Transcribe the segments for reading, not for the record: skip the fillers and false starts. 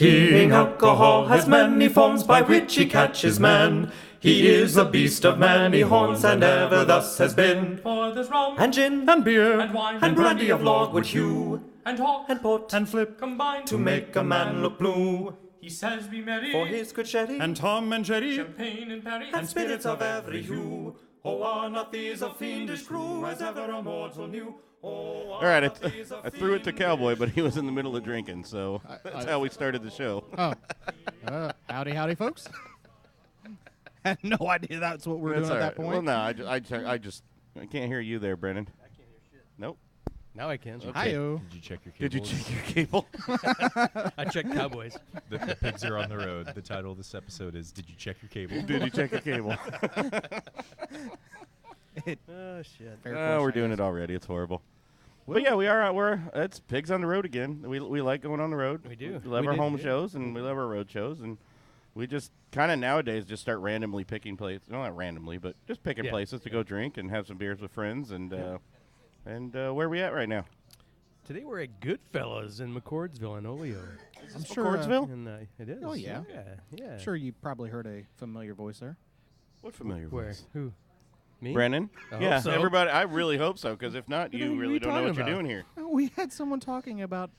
King Alcohol has many forms by which he catches man. He is a beast of many horns, and ever thus has been. For there's rum, and gin, and beer, and wine, and brandy of logwood hue, and hock, and port, and flip, combined to make a man look blue. He says be merry, for his good sherry, and Tom and Jerry, champagne and perry, and spirits of every hue. Oh, are not these a fiendish crew, as ever a mortal knew? Oh, all right, I threw it to Cowboy, but he was in the middle of drinking, so that's how we started the show. Oh, howdy, folks. Had no idea that's what we're doing at that point. Well, no, I can't hear you there, Brennan. I can't hear shit. Nope. Now I can. Okay. Hi-yo. Did you check your Did cables? you check your cable? I checked Cowboys. The pigs are on the road. The title of this episode is "Did you check your cable?" Did you check your cable? Oh shit. We're doing it already. It's horrible. But yeah, we are. It's pigs on the road again. We like going on the road. We do. We love our home shows and we love our road shows, and we just kind of nowadays just start randomly picking places. No, not randomly, but just picking places to go drink and have some beers with friends. And where are we at right now? Today we're at Goodfellas in McCordsville in Oleo. I'm sure. McCordsville? And it is. Oh, yeah. Yeah. I'm sure you probably heard a familiar voice there. What familiar Where? voice? Who? Me? Brennan? I hope Yeah, so. everybody. I really hope so, because if not, What you are really you don't know talking what you're about? doing here. We had someone talking about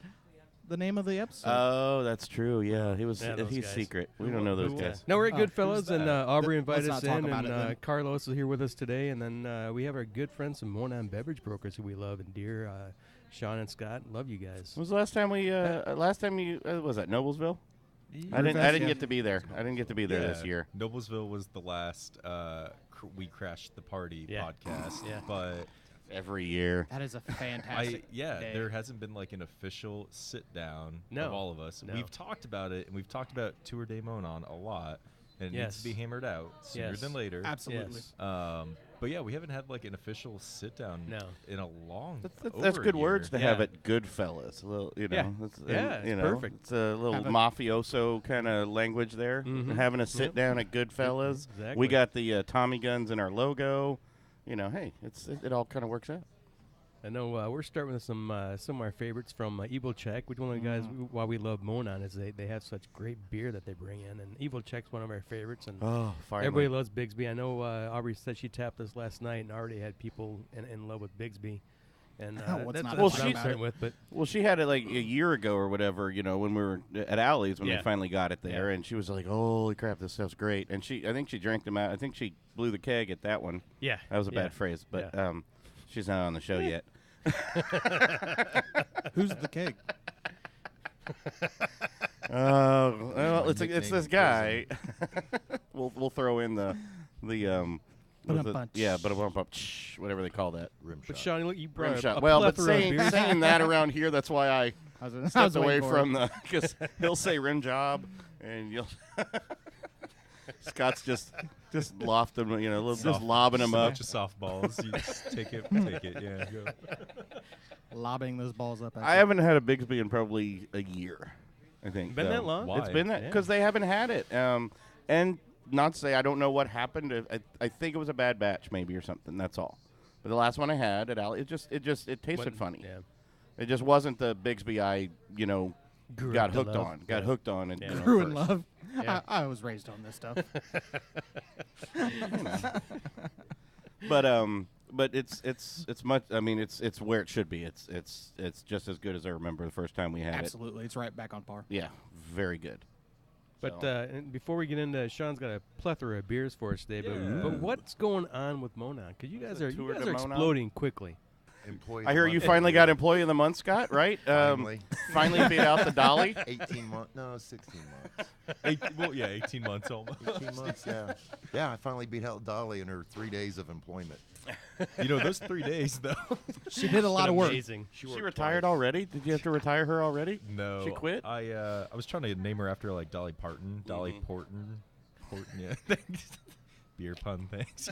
the name of the episode. Oh, that's true. Yeah, he was. Yeah, those he's guys. secret. We don't know those Yeah. guys. No, we're at Oh, Goodfellas, who's and that? Aubrey Let's invited not us talk in, about and it then. Carlos is here with us today, and then we have our good friends from Monon Beverage Brokers who we love and dear, Sean and Scott. Love you guys. When was the last time we? Last time you was that Noblesville? I didn't get to be there. I didn't get to be there this year. Noblesville was the last we crashed the party podcast. Yeah. But Every year. That is a fantastic day. there hasn't been like an official sit down No. of all of us. No. We've talked about it, and we've talked about Tour de Monon a lot, and it needs to be hammered out sooner Yes. than later. Absolutely. Yes. But yeah, we haven't had like an official sit down No. in a long. That's over good a words to year. have Yeah. at Goodfellas. A little, you know, Yeah. it's, Yeah, you it's know, perfect. It's a little Have a- mafioso kind of language there. Mhm. Having a sit Yep. down at Goodfellas. Exactly. We got the Tommy guns in our logo. You know, hey, it all kind of works out. I know we're starting with some of our favorites from Evil Check, which one of the guys, why we love Monon, is they have such great beer that they bring in. And Evil Check's one of our favorites. And Oh, finally. everybody loves Bigsby. I know Aubrey said she tapped us last night and already had people in love with Bigsby. And What's that's not what to I'm like starting about with. But Well, she had it like a year ago or whatever, you know, when we were at Alley's when Yeah. they finally got it there, Yeah. and she was like, "Holy crap, this stuff's great!" And I think she drank them out. I think she blew the keg at that one. yeah, That was a yeah. bad phrase, but Yeah. she's not on the show yet. Who's the keg? Well, it's nickname this guy. we'll throw in the Ba-dum-bum. whatever they call that. Rim But shot. Sean, look, you Rim brought shot. a Well, but plethora of beers. saying that around here, that's why I I was stepped away waiting for from it. because he'll say rim job, and you'll Scott's just loft him, you know, just lobbing him a up. bunch of softballs. You just take it. Yeah. Go. Lobbing those balls up. At I you. haven't had a Bigsby in probably a year. I think Been that long? Why? It's been that Yeah. because they haven't had it. And not to say I don't know what happened. I think it was a bad batch maybe or something. That's all. But the last one I had at Alley, it tasted What- funny. Yeah. It just wasn't the Bigsby I Grew got up to hooked love. on. Got Yeah. hooked on. And, Yeah. you know, Grew in first. love. Yeah. I was raised on this stuff. But it's much. I mean, it's where it should be. It's just as good as I remember the first time we had it. Absolutely. It's right back on par. Yeah, very good. But So- and before we get into, Sean's got a plethora of beers for us today. Yeah. But what's going on with Monon? Because you guys The are Tour de Monon? exploding quickly. Employee I hear you month. finally got Employee of the Month, Scott. Right? Finally. Finally beat out the Dolly. 18 months. No, 16 months. 18 months almost. 18 months, yeah. Yeah, I finally beat out Dolly in her 3 days of employment. You know, those 3 days though. She did a lot of work. Amazing. She worked retired twice. already? Did you have to retire her already? No, She quit? I was trying to name her after like Dolly Parton, Dolly Porton, yeah. Thanks. Beer pun, thanks.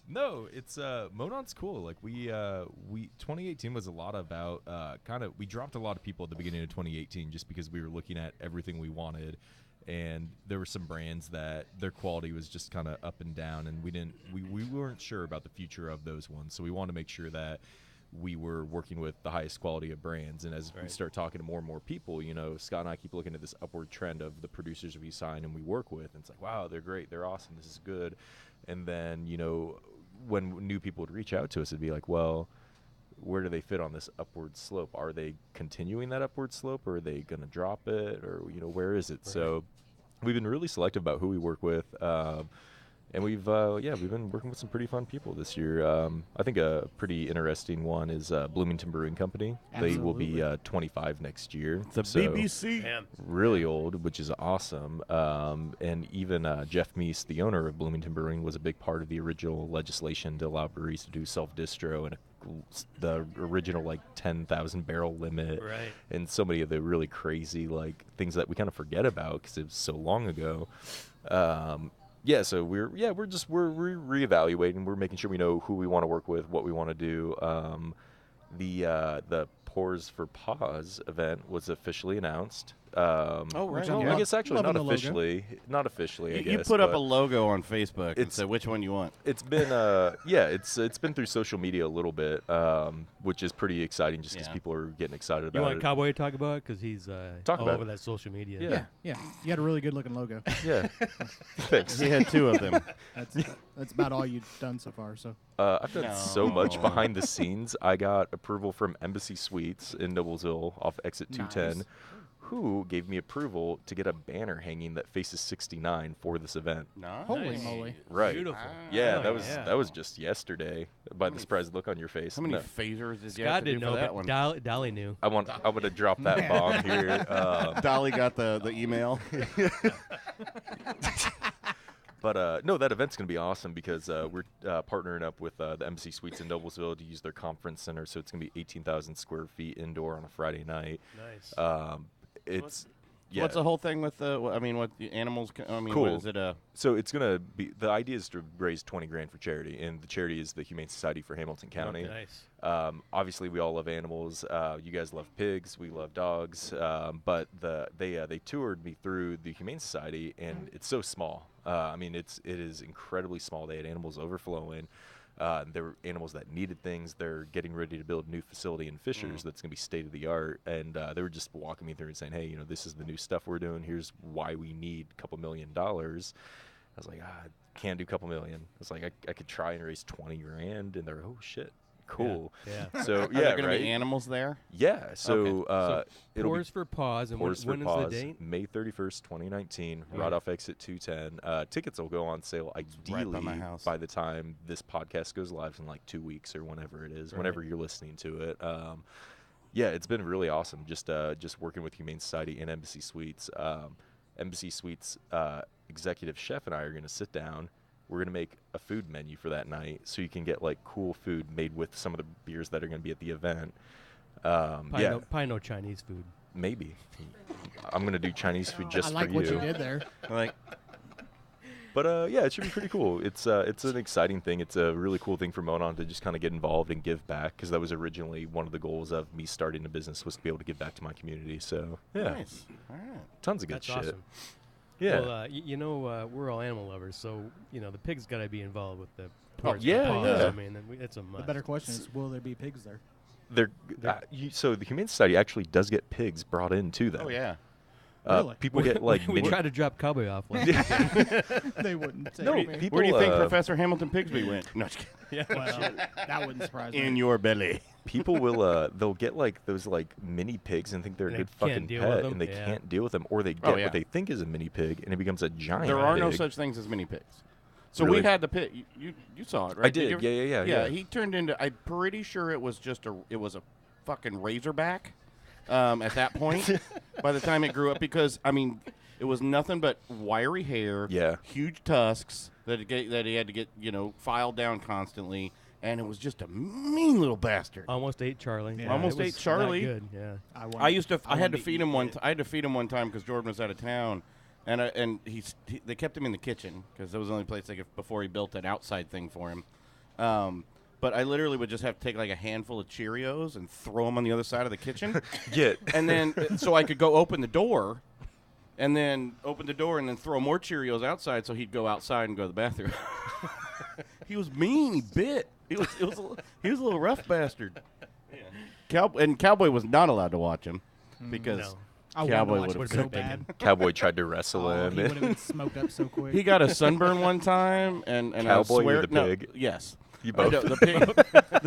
No, it's Monon's cool. Like we 2018 was a lot about we dropped a lot of people at the beginning of 2018 just because we were looking at everything we wanted. And there were some brands that their quality was just kind of up and down, and we weren't sure about the future of those ones. So we wanted to make sure that we were working with the highest quality of brands. And as we start talking to more and more people, you know, Scott and I keep looking at this upward trend of the producers we sign and we work with. And it's like, wow, they're great. They're awesome. This is good. And then, you know, when new people would reach out to us, it'd be like, well, where do they fit on this upward slope? Are they continuing that upward slope, or are they going to drop it, or, you know, where is it? Right. So we've been really selective about who we work with. And we've been working with some pretty fun people this year. I think a pretty interesting one is Bloomington Brewing Company. Absolutely. They will be 25 next year. The BPC. Really old, which is awesome. And even Jeff Meese, the owner of Bloomington Brewing, was a big part of the original legislation to allow breweries to do self-distro and the original like 10,000 barrel limit, and so many of the really crazy like things that we kind of forget about because it was so long ago. So we're reevaluating. We're making sure we know who we want to work with, what we want to do. The Pours for Pause event was officially announced. I guess actually not officially. Not officially. I guess you put up a logo on Facebook and said which one you want. It's been it's been through social media a little bit, which is pretty exciting just because people are getting excited about it. You want Cowboy to talk about it because he's all over that social media. Yeah. You had a really good looking logo. Yeah. Thanks. He had 2 of them. That's about all you've done so far. So I've done so much behind the scenes. I got approval from Embassy Suites in Noblesville off exit 210. Nice. Who gave me approval to get a banner hanging that faces 69 for this event. Nice. Holy moly. Right. Beautiful. Yeah, that was just yesterday. By the surprised look on your face. How many phasers did you Scott have to didn't do know, for that but one? Dolly knew. I want to drop that bomb here. Dolly got the email. But no, that event's going to be awesome because we're partnering up with the Embassy Suites in Noblesville to use their conference center. So it's going to be 18,000 square feet indoor on a Friday night. Nice. What's the whole thing with what the animals? Cool. What is it? So it's gonna be, the idea is to raise $20,000 for charity, and the charity is the Humane Society for Hamilton County. Nice. Obviously, we all love animals. You guys love pigs. We love dogs. But they toured me through the Humane Society, and it's so small. It is incredibly small. They had animals overflowing. There were animals that needed things. They're getting ready to build a new facility in Fishers that's going to be state of the art. And they were just walking me through and saying, hey, this is the new stuff we're doing. Here's why we need a couple $1 million. I was like, I can't do a couple million. I was like, I could try and raise $20,000. And they're, oh, shit. Cool. Yeah. So, Are there going to be animals there? Yeah. So, it'll Pours for Pause. And when is the date? May 31st, 2019, right off exit 210. Tickets will go on sale ideally right by my house. By the time this podcast goes live in like 2 weeks or whenever it is, whenever you're listening to it. It's been really awesome just working with Humane Society and Embassy Suites. Embassy Suites executive chef and I are going to sit down. We're going to make a food menu for that night so you can get like cool food made with some of the beers that are going to be at the event. Probably no Chinese food. Maybe. I'm going to do Chinese food just for you. I like what you did there. But it should be pretty cool. It's an exciting thing. It's a really cool thing for Monon to just kind of get involved and give back, because that was originally one of the goals of me starting a business, was to be able to give back to my community. So, yeah. Nice. All right. Tons of good That's shit. Awesome. Yeah. Well, we're all animal lovers, so the pig's got to be involved with the. Pause. It's a must. The better question is, will there be pigs there? So the Humane Society actually does get pigs brought in to them. Oh yeah. Really? People get like we tried to drop Cowboy off. They wouldn't. Take No, me. people. Where do you think Professor Hamilton Pigsby went? No, just kidding. Well, that wouldn't surprise me. In your belly. People will they'll get like those like mini pigs and think they're a good fucking pet, and they can't deal with them, or they get what they think is a mini pig and it becomes a giant. There are pig. no such things as mini pigs. So Really? we had the pig. You saw it, right? I did. Yeah. He turned into. I'm pretty sure it was a fucking razorback. At that point, by the time it grew up, because it was nothing but wiry hair, huge tusks that he had to get filed down constantly, and it was just a mean little bastard. Almost ate Charlie. Yeah, almost ate Charlie. Not good. Yeah. I had to feed him one. I had to feed him one time because Jordan was out of town, and they kept him in the kitchen because that was the only place they could, before he built an outside thing for him. But I literally would just have to take like a handful of Cheerios and throw them on the other side of the kitchen. And then so I could go open the door and then throw more Cheerios outside so he'd go outside and go to the bathroom. He was mean. He bit. He was a little rough bastard. And Cowboy was not allowed to watch him because No. I wanted to Cowboy watch would it have so cooked bad. him. Cowboy tried to wrestle Oh, him. he would have been smoked up so quick. He got a sunburn one time, and I Cowboy or swear, the no, pig? yes. You I both. know, the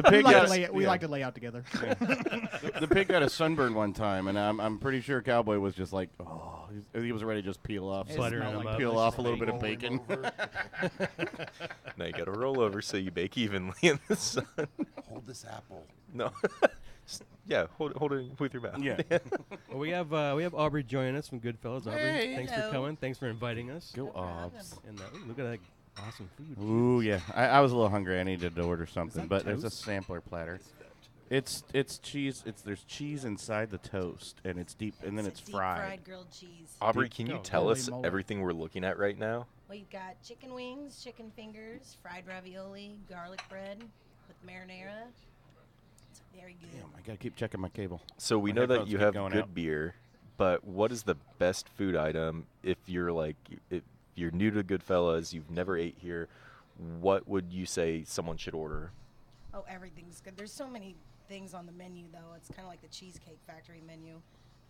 pig we like, got to lay, we like to lay out together. the pig got a sunburn one time, and I'm pretty sure Cowboy was just like, oh, he was ready to just peel off, It Buttering smelled him like up. peel off a little bit of bacon. Now you got to roll over so you bake evenly in the sun. Hold this apple. No. Yeah, hold it with your mouth. Yeah. Well, we have Aubrey joining us from Goodfellas. Aubrey, Hey. thanks Hello. for coming. Thanks for inviting us. Go Obs. And ooh, look at that awesome food. Ooh, yeah. I was a little hungry. I needed to order something, that but there's a toast? sampler platter. It's cheese. There's cheese inside the toast, and it's deep, and then it's deep fried. grilled cheese. Aubrey, can you Oh, tell holy us moly. everything we're looking at right now? Well, you've got chicken wings, chicken fingers, fried ravioli, garlic bread with marinara. It's very good. Damn, I gotta keep checking my cable. So we My know that headphones you keep have going good out. beer, but what is the best food item if you're new to Goodfellas, you've never ate here, what would you say someone should order? Oh, everything's good. There's so many things on the menu, though. It's kind of like the Cheesecake Factory menu.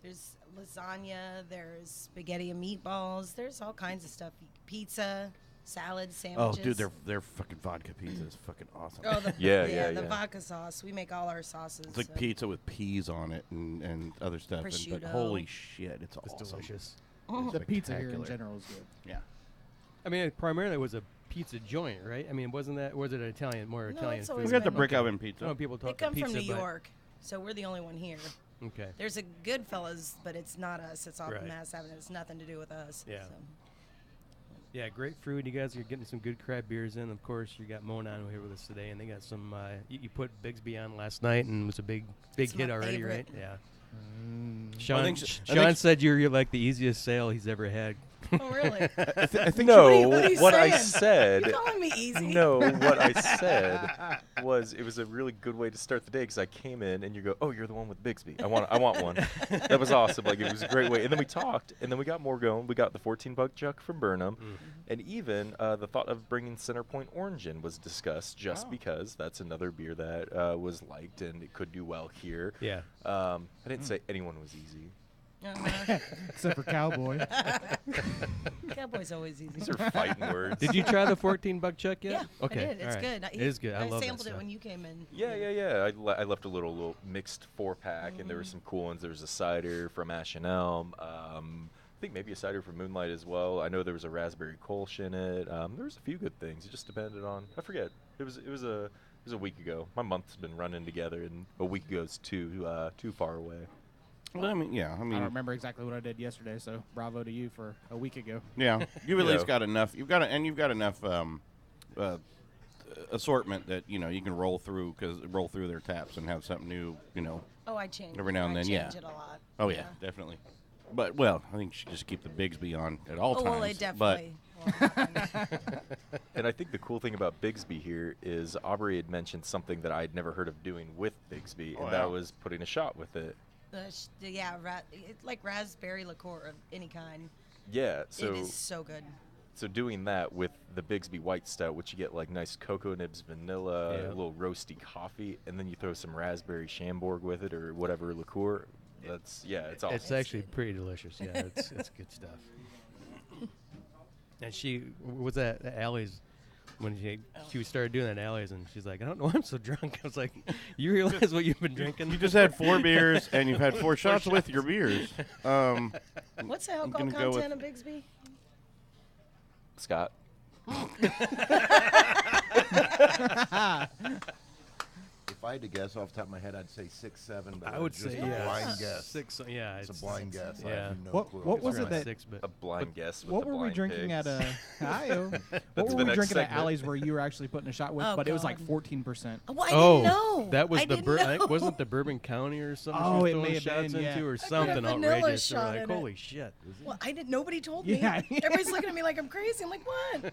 There's lasagna, there's spaghetti and meatballs, there's all kinds of stuff. Pizza, salads, Oh, sandwiches. dude, their fucking vodka pizza is fucking awesome. Oh, the, Yeah, the yeah. vodka sauce. We make all our sauces. It's like so- pizza with peas on it and other stuff. But Prosciutto. holy shit, it's It's awesome. delicious. The pizza here in Spectacular. general is good. Yeah. I mean, primarily it was a pizza joint, right? I mean, was it an Italian, more No, Italian it's food? always We got the been- brick oven I pizza. know people They talk come pizza, from New but- York, so we're the only one here. Okay. There's a Goodfellas, but it's not us. It's off Right. Mass Avenue. It's nothing to do with us. Yeah. So. Yeah, great food. You guys are getting some good craft beers in. Of course, you got Monon here with us today, and they got some. You put Bigsby on last night, and it was a big It's hit my already, favorite. right? Yeah. I Sean, think Sean said you're like the easiest sale he's ever had. Oh, really? I think No, what are you what I saying? said. You calling me easy? No, what I said was it was a really good way to start the day because I came in and you go, oh, you're the one with Bigsby. I want one. That was awesome. Like it was a great way. And then we talked, and then we got more going. We got the 14-buck chuck from Burnham, and even the thought of bringing Centerpoint Orange in was discussed just because that's another beer that was liked and it could do well here. Yeah. I didn't say anyone was easy. Uh-huh. Except for Cowboy. Cowboy's always easy. These are fighting words. Did you try the 14-buck chuck yet? Yeah, Okay. I did. It's all right. good. It is good. I love that sampled it stuff. when you came in. Yeah. I left a little mixed 4-pack, and there were some cool ones. There was a cider from Ash and Elm. I think maybe a cider from Moonlight as well. I know there was a raspberry Kolsch in it. There was a few good things. It just depended on. I forget. It was a week ago. My month's been running together, and a week ago is too far away. Well, I mean, I don't remember exactly what I did yesterday, so bravo to you for a week ago. yeah. You've at Yeah. least got enough. You've got enough assortment that you can roll through their taps and have something new. Oh, I changed. Every now and I then, yeah. change it a lot. Oh yeah, definitely. But I think you should just keep the Bigsby on at all Oh, times. well, they definitely. will happen. And I think the cool thing about Bigsby here is Aubrey had mentioned something that I'd never heard of doing with Bigsby, and that was putting a shot with it. It's like raspberry liqueur of any kind. Yeah, It so is so good. so doing that with the Bigsby White Stout, which you get like nice cocoa nibs, vanilla, Yeah. a little roasty coffee, and then you throw some raspberry Chambord with it or whatever liqueur. It's awesome. It's actually pretty delicious. Yeah, it's good stuff. And she was at Allie's when she started doing that at Allie's, and she's like, I don't know why I'm so drunk. I was like, you realize what you've been drinking? You just had 4 beers and you've had 4 shots with your beers. What's the alcohol gonna go content of Bigsby? Scott. If I had to guess off the top of my head, I'd say 6, 7. But I would it's just say a blind guess. 6. Yeah, It's a blind guess. I yeah. have no What- clue. what was around it that- 6, but A blind guess. With What the were we blind drinking pigs. at Hi-yo. What That's were the we next drinking at segment. Alley's where you were actually putting a shot with? Oh, But it was like God. 14%. Oh, I didn't know. that was I the didn't I think know. wasn't the Bourbon County or something Oh, she it was may throwing have shots been, yeah. into or I put a something vanilla outrageous. They were shot like, in it. holy shit. Well, I didn't. Nobody told me. Yeah. Everybody's looking at me like I'm crazy. I'm like, what?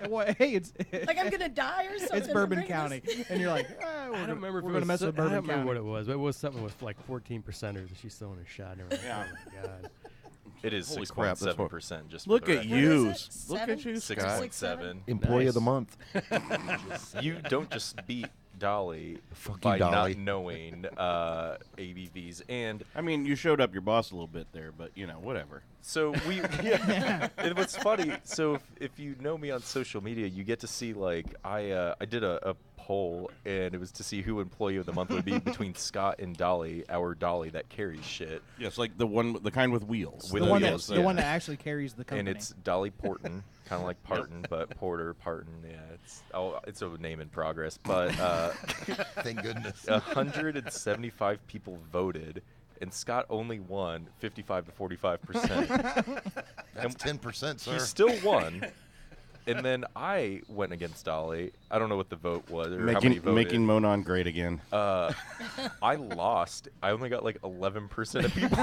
Well, hey, it's Like I'm gonna die or something? it's for Bourbon drinking County, this? and you're like, I don't remember if we're it gonna was mess with I Bourbon don't remember County. what it was, but it was something with like 14%ers that she's throwing a shot. And Yeah. oh my god. It is Holy crap, that's 6.7%. Just Look for the at record. you. What is it? Look at you, Seven? Scott. 6.7. Employee of the month. You don't just beat Dolly Fuck you, by Dolly. not knowing ABVs, and I mean, you showed up your boss a little bit there, but whatever. so we. Yeah. And what's funny? So if you know me on social media, you get to see like I did a poll, and it was to see who employee of the month would be between Scott and Dolly, our Dolly that carries shit, Yes, like the kind with wheels. With The one, wheels, the yeah. one that actually carries the company. and it's Dolly Porton, kind of like Parton, but Porter Parton. Yeah, it's a name in progress, but. Thank goodness. 175 people voted, and Scott only won 55 to 45%. That's 10%, sir. He still won. And then I went against Dolly. I don't know what the vote was or how many voted. Making Monon great again. I lost. I only got like 11% of people.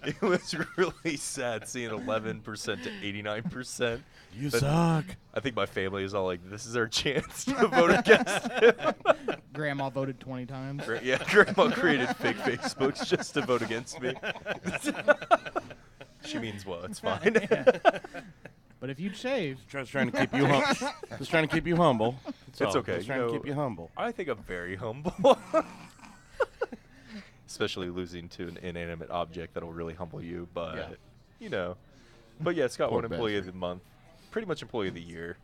It was really sad seeing 11% to 89%. You But suck. I think my family is all like, this is our chance to vote against him. Grandma voted 20 times. Yeah, Grandma created fake Facebooks just to vote against me. She means well, it's fine. But if you'd shaved, Just trying to keep you just trying to keep you humble. It's okay. Just trying to keep you humble. I think I'm very humble. Especially losing to an inanimate object that'll really humble you. But, But yeah, Scott Poor won Employee bastard. of the Month. Pretty much Employee of the Year.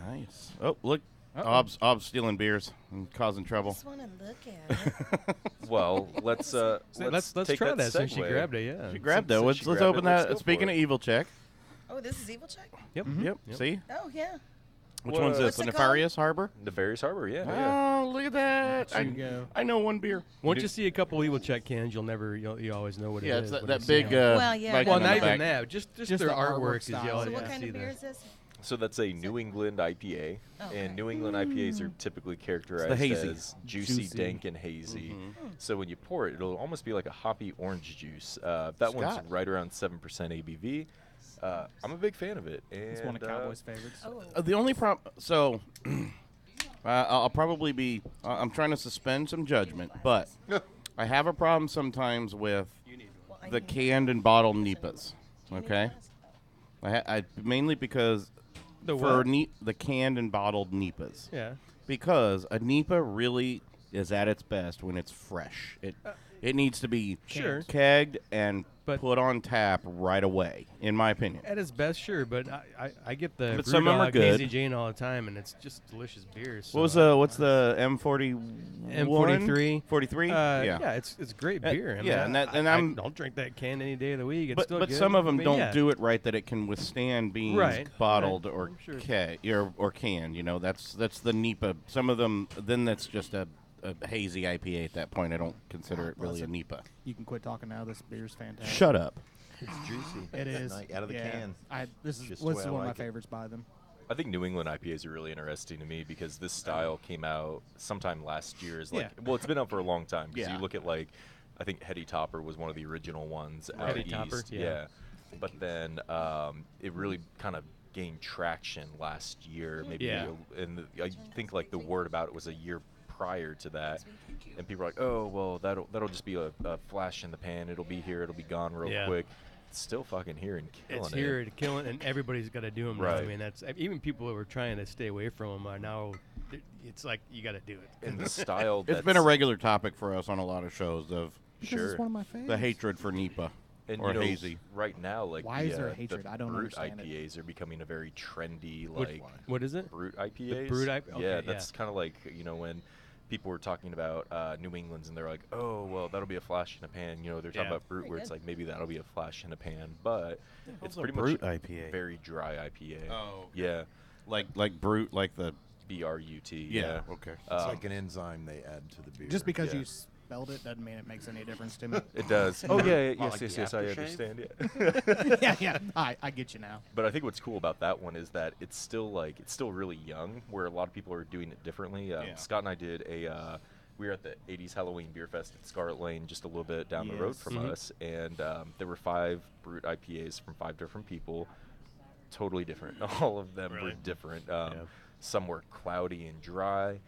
Nice. Oh, look. Uh-oh. Ob's stealing beers and causing I trouble. just want to look at it. Well, let's Let's take try that since she segue. grabbed it. Yeah. She grabbed it. Since Let's she let's grabbed open it, let's that. go Speaking for of it. evil check. Oh, this is Evil Check? Yep. Yep. See? Oh, yeah. Which one's this? What's The it called? Nefarious Harbor? Nefarious Harbor, yeah. Oh, look at that. there you go. I know one beer. Once you see a couple evil check cans, you always know what Yeah, it it's is. that, when you that see big. them. Well, yeah. Viking Well, on not the even back. that. Just Just their the artwork artwork is style. yellow. So yeah, what kind of beer is this? So that's a New England IPA, Okay. and New England IPAs are typically characterized hazy. as juicy, Juicy. dank, and hazy. Mm-hmm. So when you pour it, it'll almost be like a hoppy orange juice. That one's Scott. right around 7% ABV. I'm a big fan of it. And, It's one of Cowboys' favorites. Oh. The only problem. So, I'll probably be. I'm trying to suspend some judgment, but I have a problem sometimes with Well, I the need- canned and bottled NEPAs. Do you need Okay, glass? I mainly because The for what? the canned and bottled NEPAs. Yeah. Because a NEPA really is at its best when it's fresh. It needs to be Sure. kegged and But- put on tap right away, in my opinion. At its best, sure, but I get the But some of 'em are Brewdog good. Hazy Jane all the time, and it's just delicious beer. So. What's the M40? M43? 43? Yeah, it's great beer. I mean, yeah, and I'll drink that can any day of the week. It's but still but good. some of them I mean, don't yeah. do it right that it can withstand being Right, bottled right. or I'm sure. or canned. That's the NEPA. Some of them then that's just a hazy IPA at that point. I don't consider it really a NEPA. You can quit talking now. This beer's fantastic. Shut up. It's juicy. It is. Nice, out of the yeah. can. This is Just the this way is I one of like my it. favorites by them. I think New England IPAs are really interesting to me because this style came out sometime last year. Well, it's been out for a long time. Because Yeah. you look at I think Hetty Topper was one of the original ones out Hetty east. Topper, yeah. But then it really kind of gained traction last year. Maybe, Yeah. and I think like the word about it was a year prior to that, and people are like, "Oh, well, that'll just be a flash in the pan. It'll be here. It'll be gone real Yeah. quick." It's still fucking here and killing It's it. here to kill it, and everybody's got to do them. Right. I mean, that's even people who were trying to stay away from them are now. It's like you got to do it. And the style. It's been a regular topic for us on a lot of shows of Because Sure. it's one of my favorites. the hatred for NEPA And or you know, hazy. right now, like Why is there a the hatred? I don't brute understand it. IPAs are becoming a very trendy, What- like What is it? brute IPAs. brute IP yeah, okay, that's kind of like when people were talking about New England's and they're like, oh, well, that'll be a flash in a pan. They're talking Yeah. about brute, where it's like maybe that'll be a flash in a pan, but it's a pretty brute much IPA? very dry IPA. Oh, yeah, like brute, like the BRUT. yeah. Okay. It's like an enzyme they add to the beer. Just because Yeah. you spelled it doesn't mean it makes any difference to me. It does. Oh yeah, Well, like yes, the yes, I aftershave? understand. Yeah. yeah. I get you now. But I think what's cool about that one is that it's still really young, where a lot of people are doing it differently. Yeah. Scott and I did we were at the 80s Halloween Beer Fest at Scarlet Lane, just a little bit down the road Yes. from us, and there were 5 brute IPAs from 5 different people, totally different. All of them were different. Some were cloudy and dry.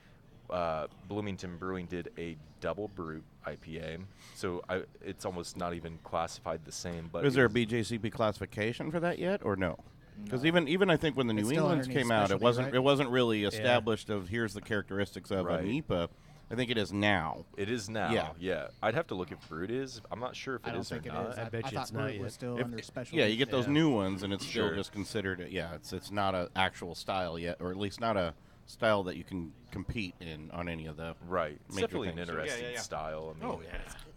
Bloomington Brewing did a double brut IPA, so it's almost not even classified the same. But Is there a BJCP classification for that yet, or no? Because even I think when the New Englands came out, it wasn't really established of here's the characteristics of an IPA. I think it is now. It is now. Yeah. I'd have to look if brut is. I'm not sure if it is or not. I bet you it's not yet. Still under special. Yeah, you get those new ones, and it's still just considered. It's not an actual style yet, or at least not a style that you can compete in on any of the Right. It's definitely an interesting style. I mean,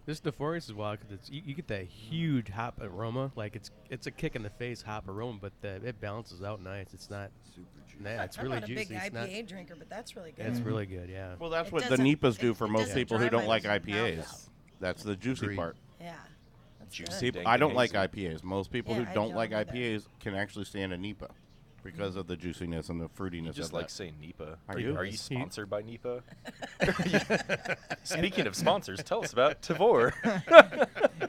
This DeForest is wild because you get that huge hop aroma. Like it's a kick in the face hop aroma, but it balances out nice. It's not super juicy. Nah, it's really juicy. I'm not a big IPA drinker, but that's really good. It's really good, yeah. Well, that's what the NEPAs do for most people who don't like IPAs. That's the juicy part. Yeah. Juicy. I don't like IPAs. Most people who don't like IPAs can actually stand a NEPA because of the juiciness and the fruitiness You just of like that. saying NEPA. Are you sponsored by NEPA? Speaking of sponsors, tell us about TAVR.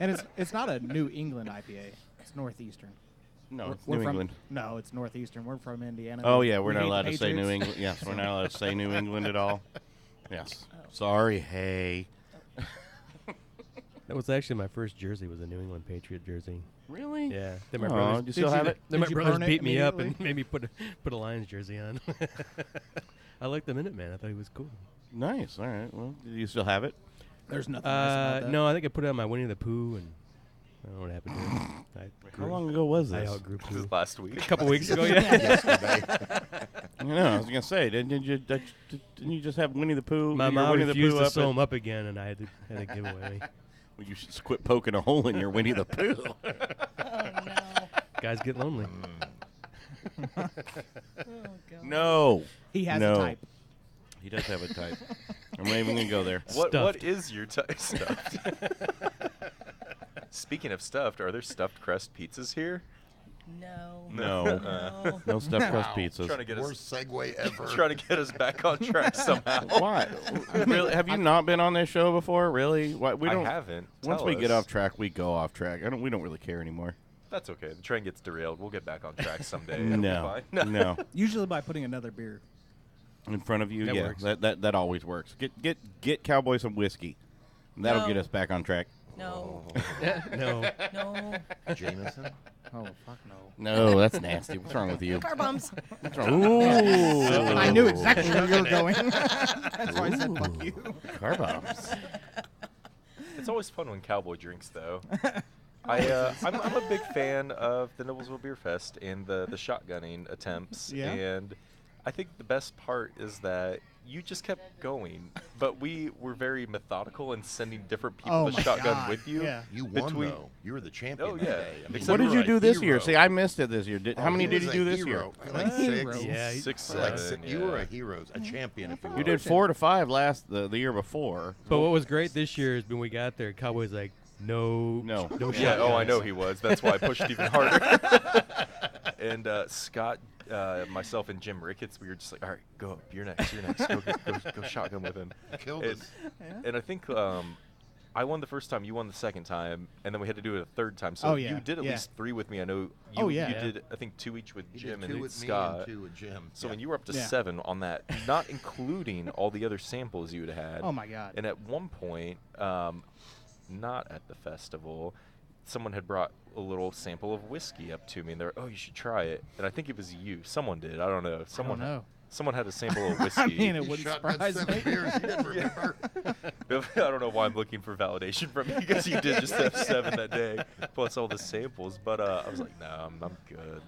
And it's not a New England IPA. It's Northeastern. No, it's We're New from- England. No, it's Northeastern. We're from Indiana. Oh, yeah, we're We not hate allowed the to say New Patriots. England. Yes, we're not allowed to say New England at all. Yes. Sorry, hey. That was actually my first jersey. Was a New England Patriot jersey. Really? Yeah. Then my Aw, brothers do you still have it? Then my Did you brothers burn it beat me up and immediately? made me put a Lions jersey on. I liked the Minuteman. I thought he was cool. Nice. All right. Well, do you still have it? There's nothing nice about that. No, I think I put it on my Winnie the Pooh, and I don't know what happened to it. How long ago was I this? outgrew Pooh. Last week. A couple weeks ago, yeah. I I was gonna say, didn't you just have Winnie the Pooh? My your mom Winnie the refused Pooh to up sew at- him up again, and I had to give away. Well, you should quit poking a hole in your Winnie the Pooh. Oh, no. Guys get lonely. Oh, God. No. He has no. a type. He does have a type. I'm not even gonna go there. What is your stuffed? Speaking of stuffed, are there stuffed crust pizzas here? No. No. No. No stuffed crust pizzas. Trying to get Worst segue ever. trying to get us back on track somehow. Why? Really? Have you not been on this show before? Really? Why? We don't. I haven't. Once Tell we get us. off track, we go off track. We don't really care anymore. That's okay. The train gets derailed. We'll get back on track someday. It'll be No. fine. No. Usually by putting another beer. In front of you, That yeah. works. That always works. Get Cowboy some whiskey. That'll get No. us back on track. No. No. No. Jameson? Oh, fuck no. No, that's nasty. What's wrong with you? Car bombs. What's wrong? Ooh. I knew exactly where you were going. That's why I said fuck you. Car bombs. It's always fun when Cowboy drinks, though. I'm a big fan of the Noblesville Beer Fest and the shotgunning attempts. Yeah. And I think the best part is that you just kept going, but we were very methodical in sending different people Oh to my shotgun God. with you. Yeah. You won, Between- though. You were the champion. Oh, yeah. today. I mean, Except What did were you a do this year? hero. See, I missed it this year. Oh, How many he did was you a do this hero. year? Like Hero. six. Yeah, he- 6, Like 7. you were a hero, a champion, if you will. You did 4 to 5 the year before. But what was great this year is when we got there, Cowboys like, no Yeah, shotguns. oh, I know he was. That's why I pushed even harder. And Scott, myself, and Jim Ricketts, we were just like, all right, go up. You're next. Go shotgun with him. Killed And, us. and I think I won the first time, you won the second time, and then we had to do it a third time. So Oh, yeah, you did at yeah. least 3 with me. I know you, Oh, yeah. you Yeah. did, I think, 2 each with He Jim did and 2 with Scott. me and 2 with Jim. So Yeah. when you were up to Yeah. 7 on that, not including all the other samples you had. Oh, my God. And at one point, not at the festival, someone had brought a little sample of whiskey up to me, and they're, oh, you should try it. And I think it was you. Someone did. I don't know. Someone know. Someone had a sample of whiskey. I mean, it You wouldn't shot that surprise 7 me. beers. You didn't remember. I don't know why I'm looking for validation from you because you did just have 7 that day, plus all the samples. But I was like, no, I'm good.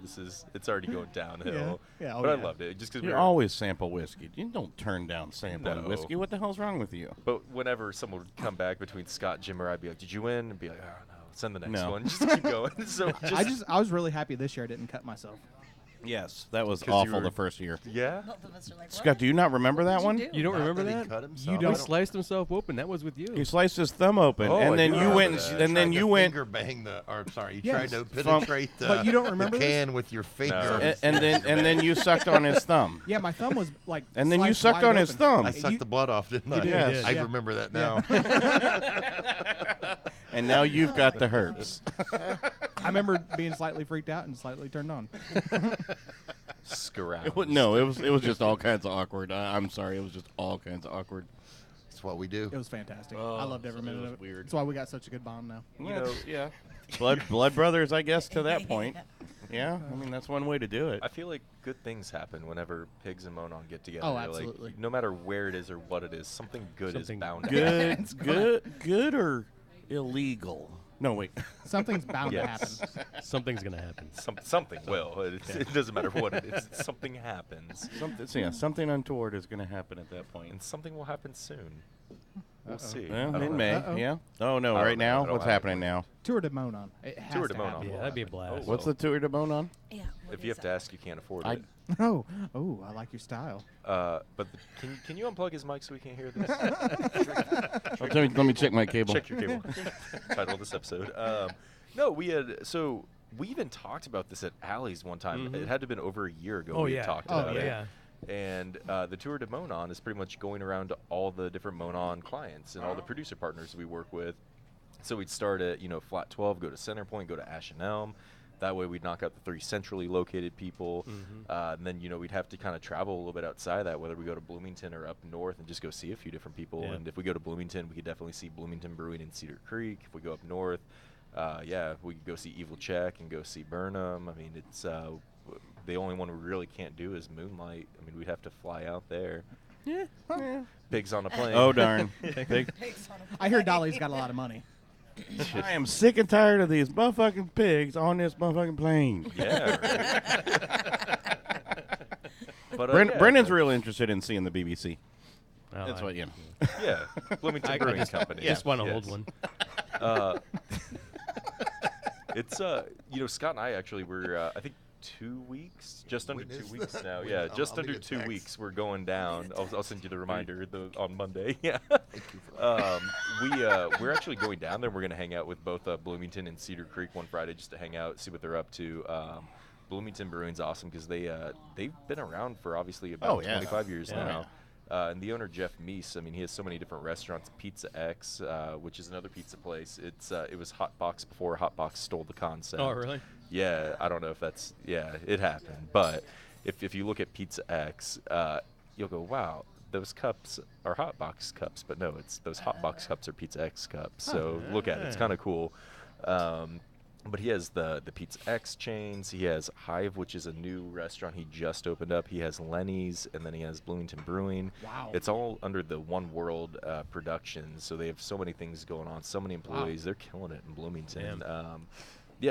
It's already going downhill. Yeah, oh, but I yeah. loved it just because You always sample whiskey. You don't turn down sampling No. whiskey. What the hell's wrong with you? But whenever someone would come back between Scott, Jim, or I'd be like, did you win? And be like, oh no, send the next No. one. Just keep going. So I was really happy this year I didn't cut myself. Yes, that was 'Cause you awful were- the first year. yeah. Both of us are like, what? Scott, do you not remember that one? What'd You don't remember Not that? He cut himself. You He don't. sliced himself open. That was with you. He sliced his thumb open, Oh, and I then do you remember went, that. and then Tried you to went, finger bang the. Or sorry, you Yes. tried to From- penetrate the. But you don't remember the this? can with your finger. and then you sucked on his thumb. Yeah, my thumb was like. And then you sliced sucked wide on his open. thumb. I sucked the blood off, didn't I? did, Yes. I yeah. remember that Yeah. now. And now you've got the herpes. I remember being slightly freaked out and slightly turned on. Scrounge. No, it was just all kinds of awkward. I'm sorry, it was just all kinds of awkward. That's what we do. It was fantastic. Oh, I loved every it minute was of it. weird. That's why we got such a good bond now. You know, yeah. Blood brothers, I guess, to that point. Yeah, I mean, that's one way to do it. I feel like good things happen whenever Pigs and Monon get together. Oh, absolutely. Like, no matter where it is or what it is, something good Something is bound to happen. Good or illegal? No, wait. Something's bound to happen. Yes. Something's gonna happen. Something will. It doesn't matter what it is. Something happens. Something untoward is going to happen at that point. And something will happen soon. We'll see. Well, I don't in know. May, Uh-oh. yeah. Oh, no, I don't right know. I now? don't know What's how it happening works. now? Tour de Monon. It has Tour to de Monon. happen. Yeah, that'd be a blast. Oh, What's well. the Tour de Monon? Yeah. what If you is have to that? ask, you can't afford I- it. Oh, I like your style. Can you unplug his mic so we can hear this? Let me check my cable. Check your cable. Title of this episode. No, we even talked about this at Allie's one time. It had to have been over a year ago. Oh we yeah. had talked Oh about it. yeah. And the Tour de Monon is pretty much going around to all the different Monon clients and all the producer partners we work with. So we'd start at Flat 12, go to Centerpoint, go to Ash and Elm. That way we'd knock out the 3 centrally located people. And then we'd have to kind of travel a little bit outside that, whether we go to Bloomington or up north and just go see a few different people. Yeah. And if we go to Bloomington, we could definitely see Bloomington Brewing in Cedar Creek. If we go up north, we could go see Evil Check and go see Burnham. I mean, it's the only one we really can't do is Moonlight. I mean, we'd have to fly out there. Yeah. Pigs on a plane. Oh, darn. Pigs on a I hear plane. Dolly's got a lot of money. I am sick and tired of these motherfucking pigs on this motherfucking plane. Yeah. Right. But Brendan's real interested in seeing the BBC. Oh, That's what, Yeah, Bloomington Brewing Company. Just want to Yes. hold one. It's Scott and I actually were I think 2 weeks, just under 2 Witness weeks that. now. Wait, Yeah, I'll- just I'll under need a 2 text. weeks. We're going down. I'll send you the reminder on Monday. Yeah. We're actually going down there. We're gonna hang out with both Bloomington and Cedar Creek one Friday just to hang out, see what they're up to. Bloomington Brewing's awesome because they've been around for obviously about 25 years now. And the owner, Jeff Meese, I mean, he has so many different restaurants. Pizza X, which is another pizza place. It was Hot Box before Hot Box stole the concept. Oh really? Yeah, I don't know if that's it happened. But if you look at Pizza X, you'll go, wow, those cups are Hot Box cups. But no, it's those Hot Box cups are Pizza X cups. So look at it; it's kind of cool. But he has the Pizza X chains. He has Hive, which is a new restaurant he just opened up. He has Lenny's, and then he has Bloomington Brewing. Wow. It's all under the One World Productions. So they have so many things going on, so many employees. They're killing it in Bloomington.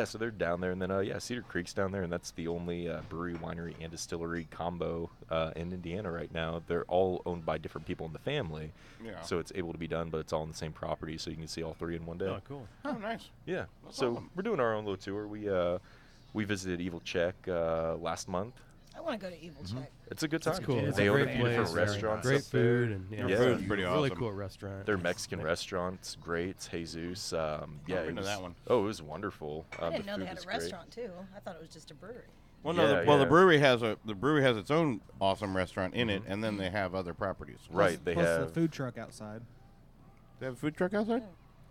So they're down there. And then, Cedar Creek's down there, and that's the only brewery, winery, and distillery combo in Indiana right now. They're all owned by different people in the family. Yeah. So it's able to be done, but it's all on the same property, so you can see all 3 in one day. Oh cool. Oh, nice. Yeah. That's So awesome. we're doing our own little tour. We visited Evil Check last month. I want to go to Evil Check. It's a good time. That's cool. Yeah, It's They a own a great few different place, restaurants. Great up there. food and Yeah. food's pretty really awesome. cool restaurant. Their Mexican restaurant's great. It's Jesus. I've been to was- that one. Oh, it was wonderful. I the didn't know they food had was a great. restaurant too. I thought it was just a brewery. Well, Yeah, no, the yeah. brewery has its own awesome restaurant in it, and then they have other properties. Right. They Plus have. the food truck outside. They have a food truck outside?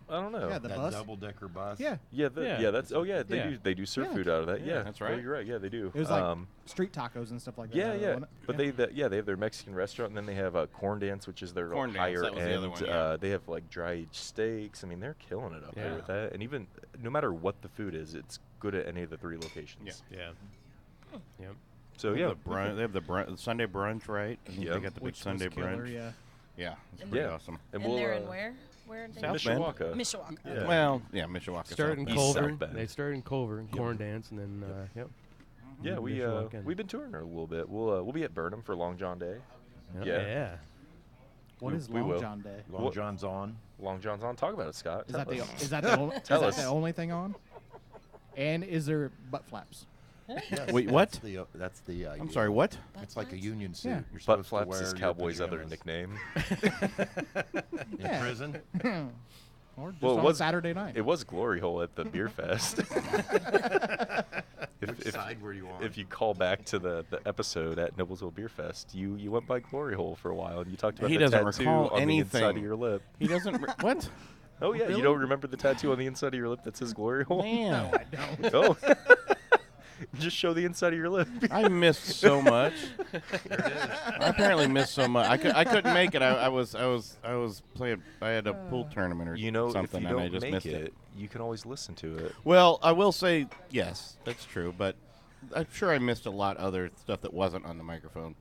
I don't know. Yeah, the That bus. double-decker bus. Yeah, Yeah, Yeah. that's. Oh, yeah. They do serve Yeah. food out of that. Yeah, Yeah, that's Yeah, right. you're right. Yeah, they do. it was like street tacos and stuff like that. Yeah, yeah. wasn't it? But they have their Mexican restaurant, and then they have Corn Dance, which is their Corn Dance, higher that was the end. other one, yeah. They have like dry aged steaks. I mean, they're killing it up there Yeah. with that. And even no matter what the food is, it's good at any of the 3 locations. Yeah. Yeah. Yep. So They yeah, have they have the Sunday brunch, right? I think Yeah. They got the big Which Sunday was killer, brunch. yeah. Yeah, it's And- pretty Yeah. awesome. and And we'll they're in where? Where in South Denver? Bend. Mishawaka. Mishawaka. Yeah. Well, yeah, Mishawaka. Start in South Bend. East Culver. South Bend. They started in Culver and Corn Dance, and then yep. Yeah, Mishawaka. we've been touring her a little bit. We'll be at Burnham for Long John Day. Yep. Yeah. Yeah. What is we Long will. John Day? Long What- John's on. Long John's on. Talk about it, Scott. Is that Tell the us. is that the only, Tell is that us. the only thing on? And is there butt flaps? Yes, Wait, what? That's the idea. I'm sorry, what? It's like a union suit. Yeah. You're Butt supposed to Flaps wear is your Cowboy's other pajamas. nickname. Yeah. Prison. Or just Well, it on was- Saturday night. It was Glory Hole at the beer fest. Which side were you on? If you call back to the episode at Noblesville Beer Fest, you went by Glory Hole for a while and you talked about He the doesn't tattoo recall on the inside of anything. your lip. He doesn't. What? Oh yeah, Really? you don't remember the tattoo on the inside of your lip that says Glory Hole? Man. I don't. Oh. Just show the inside of your lip. I missed so much. I apparently missed so much. I couldn't make it. I was playing. I had a pool tournament or something, if you and I don't just make missed it. you can always listen to it. Well, I will say yes, that's true. But I'm sure I missed a lot other stuff that wasn't on the microphone.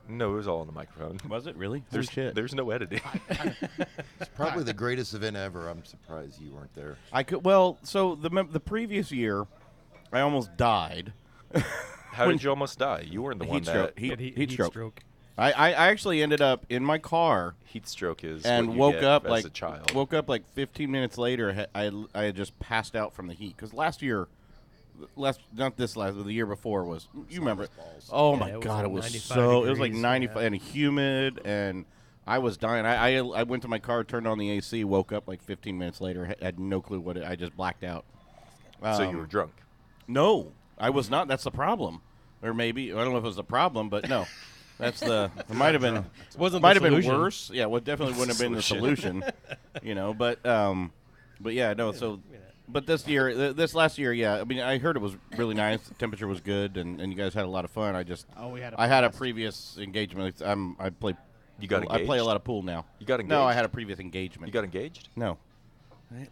No, it was all on the microphone. Was it really? Holy shit. There's no editing. It's probably the greatest event ever. I'm surprised you weren't there. So the previous year, I almost died. How did you almost die? You weren't the one that heat stroke. I actually ended up in my car. Heat stroke is and what you woke get up as like a child. Woke up like 15 minutes later. I had just passed out from the heat because last year. The year before was, you remember it. Oh my God, it was so, it was like 95 and humid, and I was dying. I went to my car, turned on the AC, woke up like 15 minutes later, had no clue I just blacked out. So you were drunk? No, I was not. That's the problem. Or maybe, I don't know if it was the problem, but no. It might have been, might have been worse. Yeah, well, definitely wouldn't have been the solution, but yeah, no, so. But this last year, yeah. I mean, I heard it was really nice. The temperature was good, and you guys had a lot of fun. I had a previous engagement. I play. You got engaged? I play a lot of pool now. You got engaged? No, I had a previous engagement. You got engaged? No,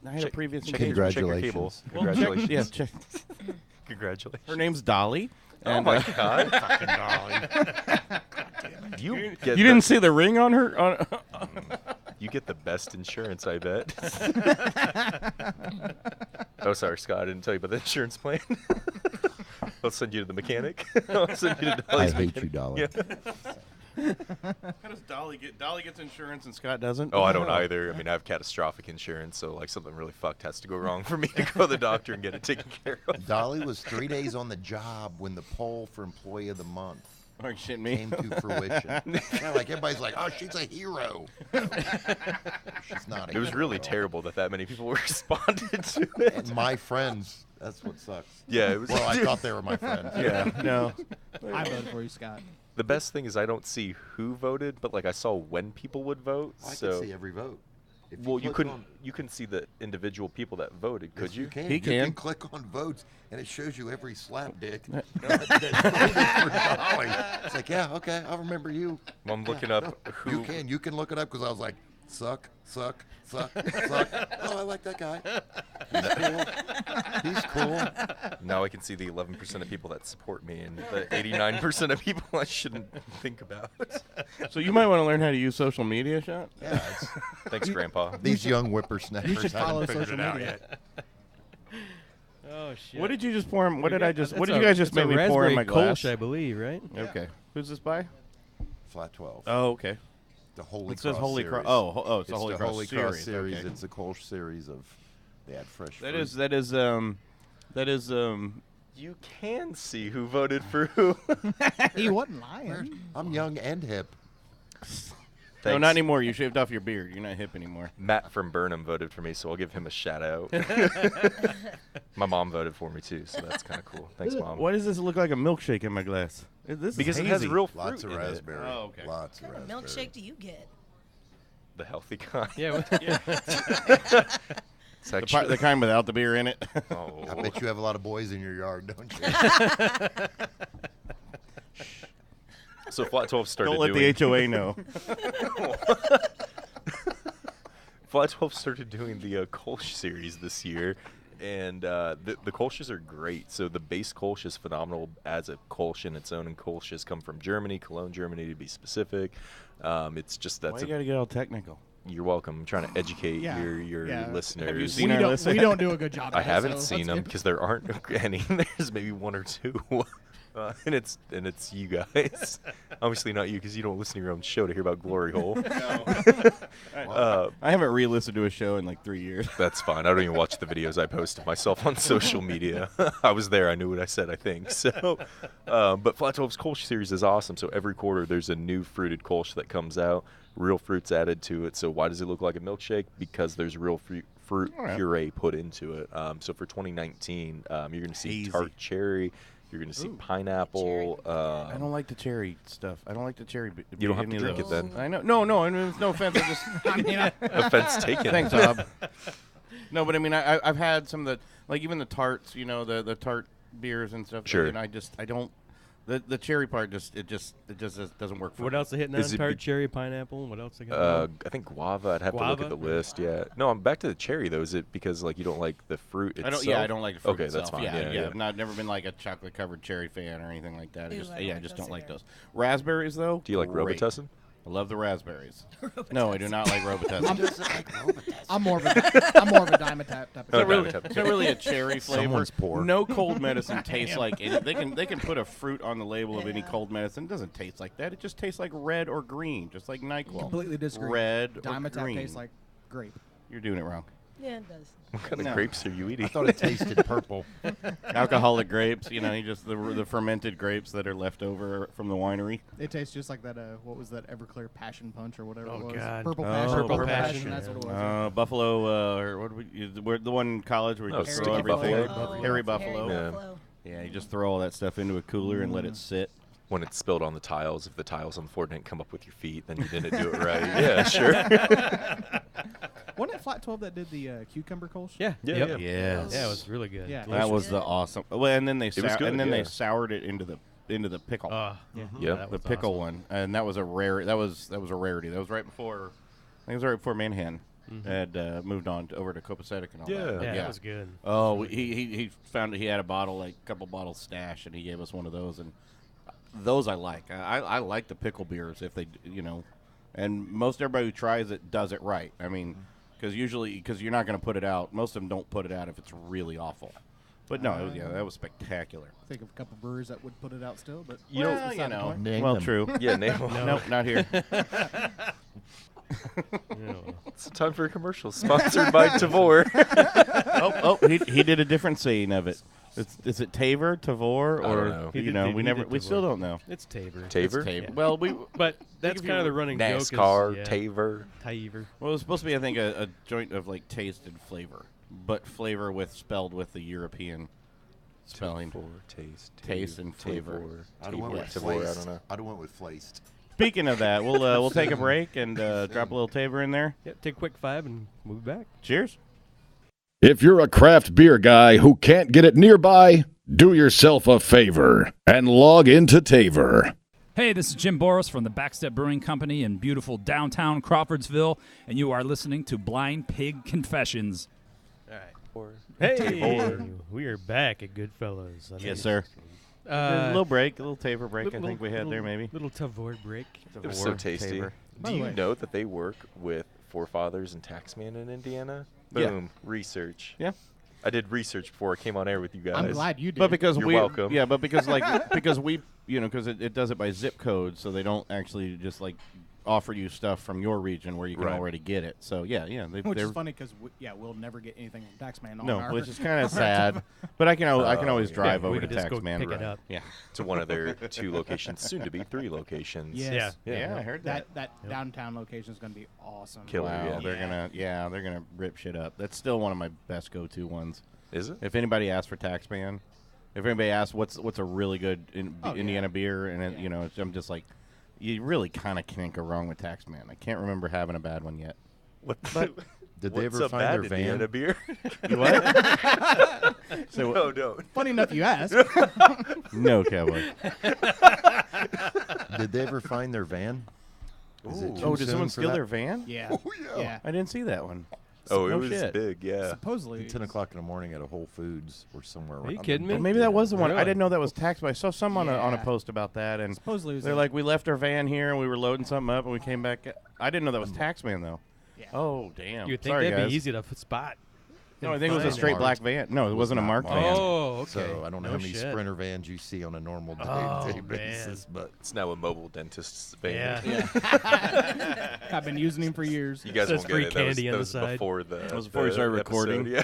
I had a previous engagement. Congratulations. Congratulations. Yeah, check. Congratulations. Her name's Dolly. Oh my God! Fucking Dolly. You didn't see the ring on her? You get the best insurance, I bet. Oh, sorry, Scott. I didn't tell you about the insurance plan. I'll send you to the mechanic. I'll send you to Dolly's I hate mechanic. you, Dolly. Yeah. How does Dolly get? Dolly gets insurance and Scott doesn't? Oh, I don't either. I mean, I have catastrophic insurance, so like something really fucked has to go wrong for me to go to the doctor and get it taken care of. Dolly was 3 days on the job when the poll for Employee of the Month Are you shitting me? came to fruition. Yeah, like everybody's like, "Oh, she's a hero." She's not. It was really terrible that many people responded to it. And my friends. That's what sucks. Yeah, it was. Well, I thought they were my friends. Yeah, no. I voted for you, Scott. The best thing is I don't see who voted, but like I saw when people would vote. I so could see every vote. If well, you click couldn't. on- You couldn't see the individual people that voted, could Yes, you? can. He You can. click on votes, and it shows you every slap dick that voted for Dolly. It's like, yeah, okay, I'll remember you. I'm looking up who. You can look it up because I was like, suck. Oh, I like that guy. He's cool. Now I can see the 11% of people that support me and the 89% of people I shouldn't think about. So you might want to learn how to use social media, Shot? Yeah, it's, Thanks, Grandpa. these young whippersnappers You should follow haven't figured social it out media. yet. Oh shit! What did you just pour him? What did I just? What That's did you guys just it's a make me pour in my raspberry glass? Kolsch, I believe, right? Okay. Who's this by? Flat 12. Oh, okay. The Holy It says Cross Holy series. Cross. Oh, it's a It's Holy the Cross Holy Cross series. series. Okay. It's a Kolsch series of. They add fresh. That fruit. is. You can see who voted for who. He wasn't lying. I'm young and hip. No, Thanks. not anymore. You shaved off your beard. You're not hip anymore. Matt from Burnham voted for me, so I'll give him a shout out. My mom voted for me too, so that's kind of cool. Thanks, Mom. Why does this look like a milkshake in my glass? This Because is it has hazy. real fruit Lots of in it. raspberry. Oh, okay. Lots of What kind raspberry. of milkshake do you get? The healthy kind. Yeah. It's The, actually, the kind without the beer in it. oh. I bet you have a lot of boys in your yard, don't you? So Flat 12 started Don't let doing. the HOA know. Flat 12 started doing the Kolsch series this year, and the Kolsches are great. So the base Kolsch is phenomenal as a Kolsch in its own, and Kolsches come from Germany, Cologne, Germany to be specific. It's just Why that's you got to get all technical? you're welcome. I'm trying to educate Yeah, your yeah. listeners. Have you We seen our list? don't do a good job. I at it, haven't so seen that's them good. because there aren't any. There's maybe one or two, and it's you guys. Obviously not you because you don't listen to your own show to hear about Glory Hole. I haven't re-listened to a show in like 3 years. That's fine. I don't even watch the videos I post of myself on social media. I was there. I knew what I said, I think. So, but Flat 12's Kolsch series is awesome. So every quarter there's a new fruited Kolsch that comes out. Real fruit's added to it. So why does it look like a milkshake? Because there's real fruit right. puree put into it. So for 2019, you're going to see Hazy. tart cherry. You're going to see pineapple. I don't like the cherry stuff. I don't like the cherry. You don't have any to of drink it those. then. I know. No. I mean, no offense. I just Offense taken. thanks, Bob. No, but I mean, I've had some of the, like even the tarts. You know, the tart beers and stuff. Sure. And I don't. The cherry part just doesn't work for What me. else are hitting Is on? it Tart, be- cherry, pineapple. What else? They got? I think guava. I'd have to look at the Guava? list. Yeah. No, I'm back to the cherry though. Is it because like you don't like the fruit itself? I don't like the fruit Okay, itself. that's fine. Yeah, Yeah. I've never been like a chocolate covered cherry fan or anything like that. Ooh, I just those don't like either. those. Raspberries though. Do you like great. Robitussin? I love the raspberries. No, I do not like Robitussin. I'm more of a Dimetap type of Oh, guy. really? It's not really a cherry flavor. Someone's poor. No cold medicine tastes like any. They can put a fruit on the label of any cold medicine. It doesn't taste like that. It just tastes like red or green, just like NyQuil. Completely disagree. Red or Dimetap green. tastes like grape. You're doing it wrong. Yeah, it does. What kind of No. grapes are you eating? I thought it tasted purple. Alcoholic grapes, you just the fermented grapes that are left over from the winery. It tastes just like that. What was that Everclear Passion Punch or whatever Oh, it was? God. Purple Oh, Passion. Purple Passion. That's what it was. Buffalo, or what do we're the one in college where you Oh, just Sticky throw everything. Buffalo. Harry Buffalo. Yeah. Buffalo. Yeah, you just throw all that stuff into a cooler and let it sit. When it's spilled on the tiles, if the tiles on the floor didn't come up with your feet, then you didn't do it right. Yeah, sure. Wasn't it Flat 12 that did the cucumber Kolsch? Yeah. Yeah, Yep. yeah. Yes. Yeah, it was really good. Yeah. That was the awesome. Well, and then they was good, they yeah. soured it into the pickle. Yeah. Yeah. That The was pickle awesome. one, and that was a rare. That was a rarity. That was right before. I think it was right before Manhattan had moved on over to Copacetic and all Yeah. that. But Yeah, it was good. Oh, he found he had a bottle, like a couple bottles stash, and he gave us one of those, and those I like. I like the pickle beers if they, and most everybody who tries it does it right. I mean, because you're not going to put it out. Most of them don't put it out if it's really awful. But no, it was, that was spectacular. Think of a couple brewers that would put it out still, but Well, beside the point. Name well, them. true. Yeah, name one. Nope, not here. It's time for a commercial sponsored by TAVR. He did a different saying of it. Is it TAVR, TAVR, or don't know. He did we still TAVR. don't know. It's TAVR. TAVR? TAVR. Well, But that's kind of the running joke. is- NASCAR, yeah, TAVR. TAVR. Well, it was supposed to be, I think, a joint of like taste and flavor, but flavor spelled with the European spelling. Taste and flavor. I'd have went with TAVR, I flaced. don't know. I'd have went with flaced. Speaking of that, we'll take a break and drop a little TAVR in there. Yep, take a quick 5 and move back. Cheers. If you're a craft beer guy who can't get it nearby, do yourself a favor and log into TAVR. Hey, this is Jim Boros from the Backstep Brewing Company in beautiful downtown Crawfordsville, and you are listening to Blind Pig Confessions. Hey, we are back at Goodfellas. I Yes, mean, sir. A little break, a little TAVR break. I think we had there maybe. Little TAVR break. It was so TAVR, tasty. TAVR. By Do the you way- know that they work with Forefathers and Taxman in Indiana? Yeah. Boom. Research. Yeah. I did research before I came on air with you guys. I'm glad you did. But because You're we, welcome. yeah, but because because we, because it does it by zip code, so they don't actually just like offer you stuff from your region where you can Right. already get it. So yeah, Which they're is funny because we'll never get anything from Taxman on no, our. which is kind of sad. But I can always drive we over could to just go Taxman. pick it up. Yeah, To one of their 2 locations, soon to be 3 locations. Yes. yeah, I heard that. That downtown location is going to be awesome. Killer. Wow, yeah. they're gonna rip shit up. That's still one of my best go-to ones. Is it? If anybody asks for Taxman, if anybody asks what's a really good Indiana beer, and I'm just like, you really kind of can't go wrong with Taxman. I can't remember having a bad one yet. What? Did they What's ever a find bad their van? Indiana beer? You what? So No, don't. Funny enough, you asked. no, cowboy. Did they ever find their van? Is it too Oh, did soon someone for steal that? their van? Yeah. Oh, yeah. I didn't see that one. Oh, No it was shit. big, yeah. Supposedly. 10 o'clock in the morning at a Whole Foods or somewhere around. you kidding me? Well, maybe that was the one. I Really? didn't know that was tax, but I saw some on a Yeah. post about that, and Supposedly it was they're a- like, we left our van here and we were loading something up, and we came back. I didn't know that was Taxman though. Yeah. Oh damn! You'd think Sorry, that'd guys. be easy to spot. No, I think it was a Find straight it. black van. No, it wasn't a not marked marked. van. Oh, okay. So I don't know No how many shit. Sprinter vans you see on a normal Oh, day-to-day man. basis, but It's now a mobile dentist's van. Yeah. I've been using him for years. You guys Says won't free get it. That was, candy on that the was side. before the. That was before we the started episode, recording. Yeah.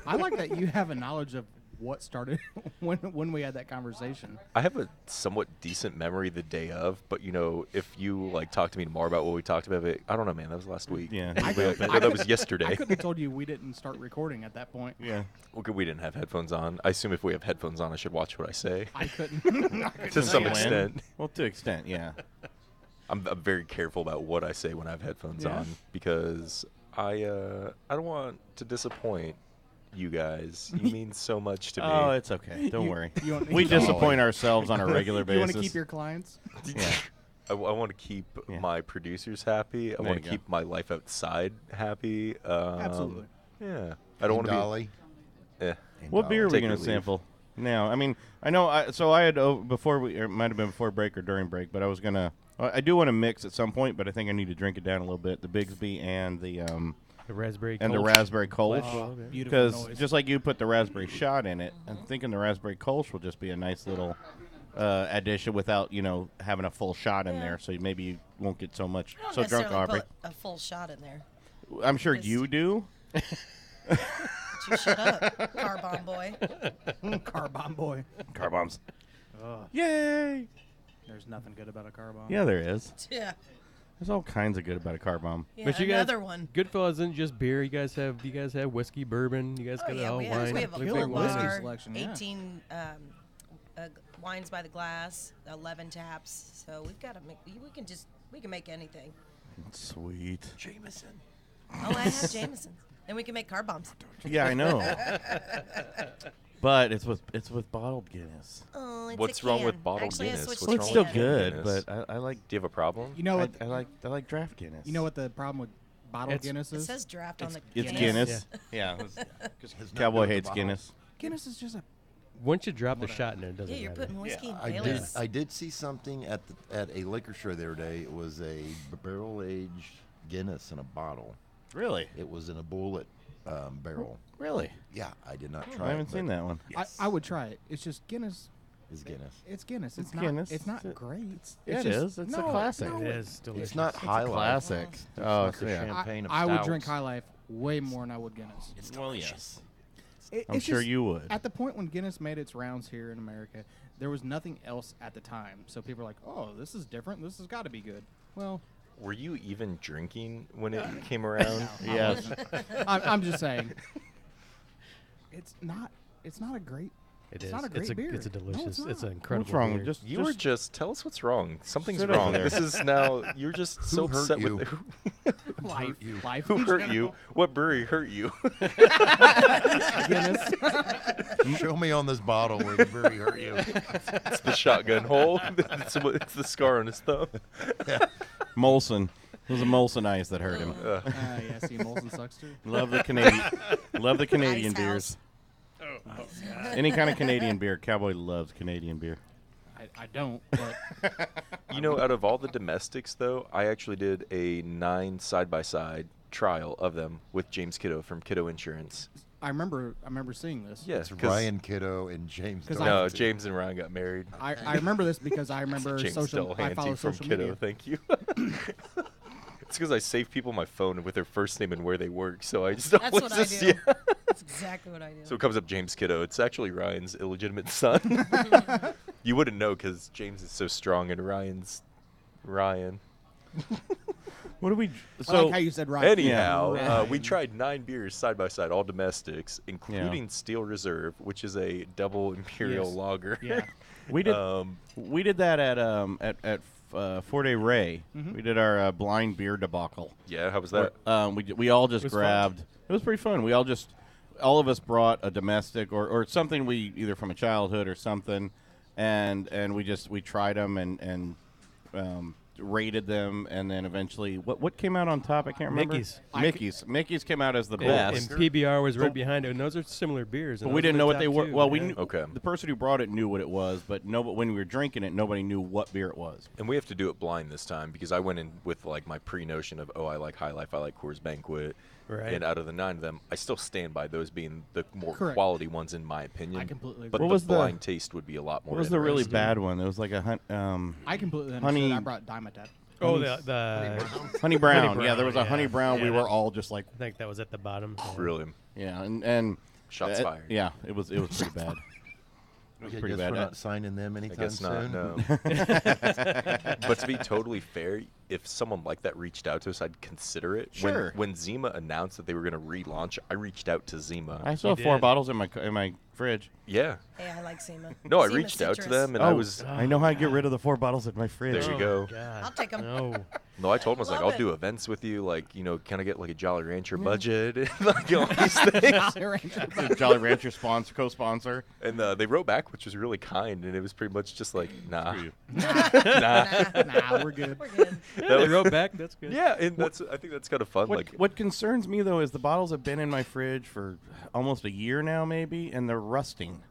I like that you have a knowledge of what started when we had that conversation. I have a somewhat decent memory the day of, but if you talk to me tomorrow about what we talked about, I don't know, man. That was last week. Yeah. That was yesterday. I couldn't have told you we didn't start recording at that point. Yeah. Okay, we didn't have headphones on. I assume if we have headphones on, I should watch what I say I couldn't. to some When? extent. Well, to extent, yeah. I'm very careful about what I say when I have headphones Yeah. on because I don't want to disappoint you guys. You mean so much to me. Oh, it's okay. Don't worry. want- We disappoint ourselves on a regular You basis. want to keep your clients? Yeah. I want to keep my producers happy. I There want you to go. keep my life outside happy. Absolutely. Yeah. I don't want to Dolly. be. What beer are we Take going or to leave. sample now? I mean, I know. I had before we, or it might have been before break or during break, but I was gonna. I do want to mix at some point, but I think I need to drink it down a little bit. The Bigsby and the raspberry and the Kolsch. raspberry Kolsch, Beautiful because noise. just like you put the raspberry shot in it, I'm thinking the raspberry Kolsch will just be a nice little addition without having a full shot in there. So maybe you won't get so much I don't so drunk, necessarily Aubrey. put a full shot in there. I'm sure Just- you do. But you shut up, car bomb boy. Car bomb boy. Car bombs. Ugh. Yay! There's nothing good about a car bomb. Yeah, there is. Yeah. There's all kinds of good about a car bomb. Yeah, But you another guys, one. Goodfellas isn't just beer. You guys have whiskey, bourbon. You guys Oh got yeah, all we wine. have a Big full wine. whiskey bar, selection, yeah. 18 wines by the glass, 11 taps. So we've got to make. We can make anything. Sweet. Jameson. Oh, I have Jameson. Then we can make car bombs. Yeah, I know. But it's with bottled Guinness. Oh, it's What's a wrong can. with bottled Actually, I Guinness? switched What's to Well, it's wrong still with can. good, Guinness? but I like. Do you have a problem? You know what? I like draft Guinness. You know what the problem with bottled It's- Guinness It is? says draft on the It's Guinness. Guinness. Yeah. Has nothing to Cowboy do with hates the bottle. Guinness. Guinness is just a. Once you drop the shot in there, it doesn't Yeah, you're matter. putting whiskey I in did. Baileys. I did see something at a liquor store the other day. It was a barrel-aged Guinness in a bottle. Really? It was in a bullet barrel. Really? Yeah, I did not try. I haven't it, seen but that one. Yes, I would try it. It's just Guinness. It's Guinness. It's Guinness. It's It's not. Guinness. It's not It's a- great. Yeah, It's it just- is. It's a no, classic. no, It is delicious. It's not High Life. Classic. It's Oh, not the yeah. champagne of I would drink stouts. High Life way more than I would Guinness. Well, yes. It's I'm sure just- you would. At the point when Guinness made its rounds here in America, there was nothing else at the time. So people were like, "Oh, this is different. This has got to be good." Well, Were you even drinking when it came around? Yes. I'm just saying. It's not. It's not a great. It It's is. not a great beer. It's a No, it's delicious. It's not. an incredible. What's wrong? beer. You were just tell us what's wrong. Something's Sit over wrong. there. This is now you're just so hurt upset you? with Life. you. Life. who in hurt you. general. What brewery hurt you? Guinness. Show me on this bottle where the brewery hurt you. It's the shotgun hole. It's the scar on his thumb. Molson. It was a Molson Ice that hurt him. Yeah. See, Molson sucks too. Love the Canadian. Love the Canadian Ice beers. House. Any kind of Canadian beer. Cowboy loves Canadian beer. I don't. But You know, out of all the domestics, though, I actually did a 9 side-by-side trial of them with James Kiddo from Kiddo Insurance. I remember seeing this. Yeah, It's Ryan Kiddo and James. 'Cause No, Doherty. James and Ryan got married. I remember this because I remember James social. I Delahanty follow from social Kiddo. media. Thank you. It's because I save people my phone with their first name and where they work, so I just That's always what I just do. yeah. That's exactly what I do. So it comes up James Kiddo. It's actually Ryan's illegitimate son. You wouldn't know because James is so strong and Ryan's Ryan. What do we? I like how you said right. Anyhow, Right. we tried 9 beers side by side, all domestics, including Steel Reserve, which is a double imperial Yes. lager. Yeah. We did that at 4-Day Ray. We did our blind beer debacle. Yeah, how was that? We all just was grabbed. It was pretty fun. All of us brought a domestic or something we either from a childhood or something, and we tried them and rated them, and then eventually what came out on top? I can't remember. Mickey's came out as the And best. PBR was right behind it, and those are similar beers. But and we those didn't are know the what they top were. two, Well, we yeah. knew. Okay. The person who brought it knew what it was, but when we were drinking it, nobody knew what beer it was. And we have to do it blind this time because I went in with like my pre-notion of, I like High Life, I like Coors Banquet. Right. And out of the 9 of them, I still stand by those being the more Correct. quality ones in my opinion. I completely But agree. What the was the- blind taste would be a lot more What was the really interesting. bad one? It was like a I completely understood. Honey- I brought Dimetapp. Oh, the honey brown. Honey Yeah, there was a brown, honey yeah. brown. We Yeah, were that- all just like, I think that was at the bottom. Really? yeah, and Shots fired. Yeah, it was pretty bad. It was I pretty guess bad. we're not signing them I anytime guess not, soon. no. But to be totally fair, if someone like that reached out to us, I'd consider it. Sure. When Zima announced that they were going to relaunch, I reached out to Zima. I still have 4 did. bottles in my fridge. Yeah. Hey, I like SEMA. No, I SEMA reached out to citrus. them, and I was. I know how to get rid of the 4 bottles in my fridge. There you Oh, go. God. I'll take 'em. No. No, I told him, I was like, Love I'll do it. events with you, like, kind of get like a Jolly Rancher budget, and like all these things. Jolly Rancher co-sponsor. And they wrote back, which was really kind, and it was pretty much just like, nah, Nah, we're good. We're good. They wrote back. That's good. Yeah, and I think that's kind of fun. What concerns me though is the bottles have been in my fridge for almost a year now, maybe, and they're rusting.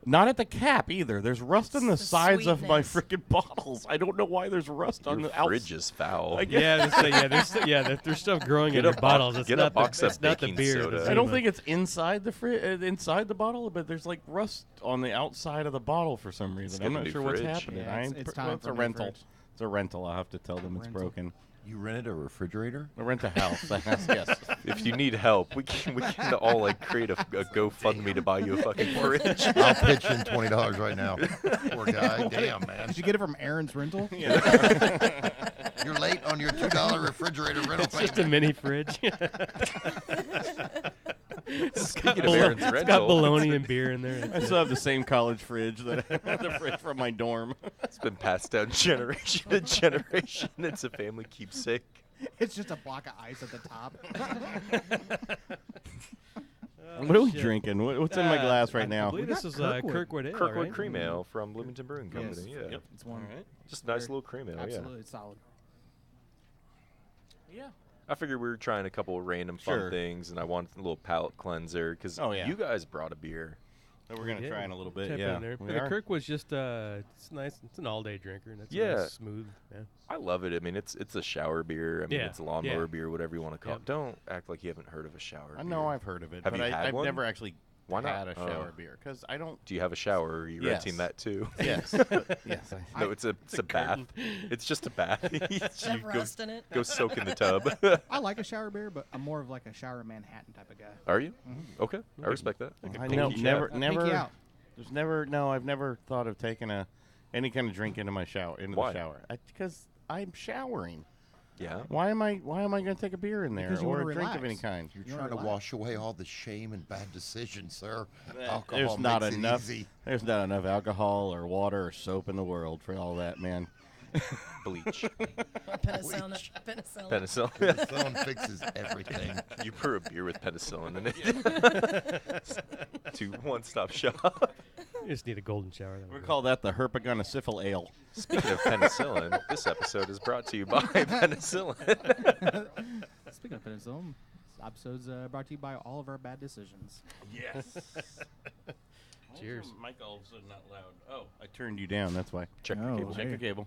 Not at the cap either. There's rust on the sides of my freaking bottles. I don't know why there's rust on the fridge is foul. There's stuff growing in your bottles. It's not the beer. I don't think it's inside the inside the bottle, but there's like rust on the outside of the bottle for some reason. I'm not sure what's happening. Yeah, it's time it's for a a rental. fridge. It's a rental. I'll have to tell them it's broken. You rented a refrigerator? I rent a house. Yes. If you need help, we can all like create a GoFundMe to buy you a fucking fridge. I'll pitch in $20 right now. Poor guy. Damn, man. Did you get it from Aaron's Rental? Yeah. You're late on your $2 refrigerator rental It's just a mini fridge. Speaking of Aaron's It's Rental, got bologna and beer in there. I still have the same college fridge that I had the fridge from my dorm. it's been passed down generation to generation. It's a family keepsake. It's just a block of ice at the top. What are we drinking? What's in my glass right I now? believe this is Kirkwood Ale, Kirkwood right? Cream Ale from Bloomington Brewing Company. Yes. Yeah, It's one. just a nice little cream ale. Absolutely, it's solid. Yeah. I figured we were trying a couple of random fun things, and I wanted a little palate cleanser because you guys brought a beer. So we're gonna try in a little bit. Tap Yeah. in there. We But the are. Kirkwood's just it's nice. It's an all-day drinker. And it's Yeah. nice, smooth. Yeah. I love it. I mean, it's a shower beer. I mean, Yeah. it's a lawnmower Yeah. beer, whatever you want to call Yep. it. Don't act like you haven't heard of a shower I beer. know I've heard of it, Have but you had I've one? never actually Why not? had a shower beer because I don't. Do you have a shower? Or are you renting that too? Yes. Yes. No, it's a bath. It's just a bath. Have You rust in it. go soak in the tub. I like a shower beer, but I'm more of like a shower Manhattan type of guy. Are you? Okay, I respect that. I know. Never. Pinky out. There's never. No, I've never thought of taking any kind of drink into my shower. Why? The shower. Because I'm showering. Yeah. Why am I going to take a beer in there Because you or wanna a drink of relax. any kind? You're You trying to wanna wash away all the shame and bad decisions, sir. Alcohol There's not makes enough. it easy. There's not enough alcohol or water or soap in the world for all that, man. Bleach. Penicillin. Penicillin. Someone fixes everything. You pour a beer with penicillin in it. To one-stop shop. You just need a golden shower. We call that the Herpagonosyphil Ale. Speaking of penicillin, this episode is brought to you by penicillin. Speaking of penicillin, this episode's brought to you by all of our bad decisions. Yes. Cheers. Mic all of a sudden not loud. Oh, I turned you down. That's why. Check Oh, the cable. Check your cable.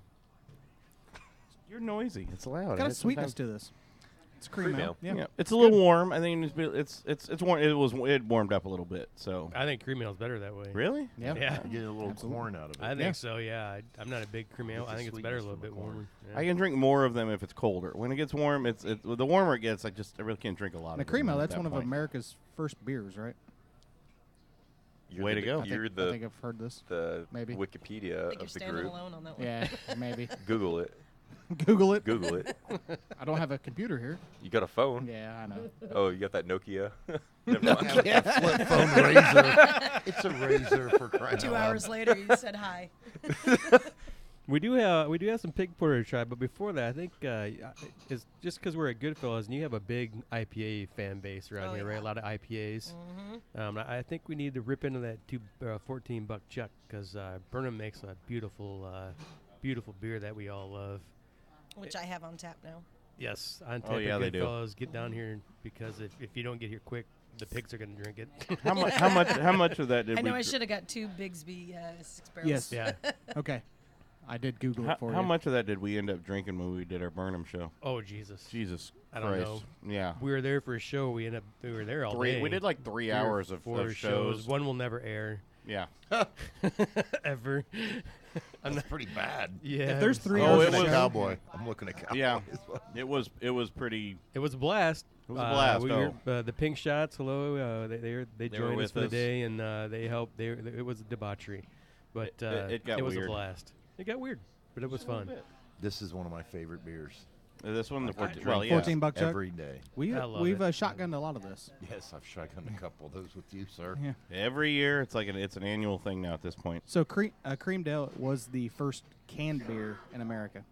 You're noisy. It's loud. Got a It's sweetness sometimes- to this. It's cream Cream ale. ale. Yeah. It's a little warm. I think it's warm. It warmed up a little bit. So I think cream ale's better that way. really, Yeah. Yeah. You get a little Absolutely. corn out of it. I think so. Yeah. I'm not a big cream ale. Get I the think it's better a sweetness little from the bit corn. warmer. I Yeah. can drink more of them if it's colder. When it gets warm, the warmer it gets. I really can't drink a lot And the of cream them ale, at that's that one of point. America's first beers, right? Way to go. You're I think I've heard this. the Maybe. Wikipedia I think you're of the standing group. alone on that one. Yeah, maybe. Google it. Google it. Google it. I don't have a computer here. You got a phone? Yeah, I know. Oh, you got that Nokia? Never mind. Flip phone razor. It's a razor for crying 2 out loud. hours later, you said hi. We do have some pig porter to try, but before that, I think it's just because we're at Goodfellas and you have a big IPA fan base around Oh, here, yeah. right? A lot of IPAs. I think we need to rip into that $14 chuck because Burnham makes a beautiful beer that we all love. Which I have on tap now. Yes, on tap Oh, yeah, at they do. Goodfellas. Get down here because if you don't get here quick, the pigs are going to drink it. How much of that did I know we? I should have got 2 Bigsby 6 barrels. Yes. Yeah. Okay. I did Google it for How you. much of that did we end up drinking when we did our Burnham show? Oh Jesus! Jesus I don't Christ. know. Yeah. We were there for a show. We were there all day. We did like 3 Three or hours of 4 shows. One will never air Yeah. ever. That's pretty bad. Yeah. If there's 3 Oh, hours it of was show, Cowboy. I'm looking at Cowboy. Yeah. It was pretty. It was a blast. It was a blast, We oh. were, the Pink Shots, hello. They joined us with for the us. day, and they helped. It was a debauchery, but It got was weird. a blast. It got weird, but it was fun. This is one of my favorite beers. This one, the I 14, well, yeah. $14 chuck. Every day. We've I love we've it. shotgunned a lot of this. Yes, I've shotgunned a couple of those with you, sir. Yeah. Every year, it's an annual thing now at this point. So cream ale was the first canned beer in America.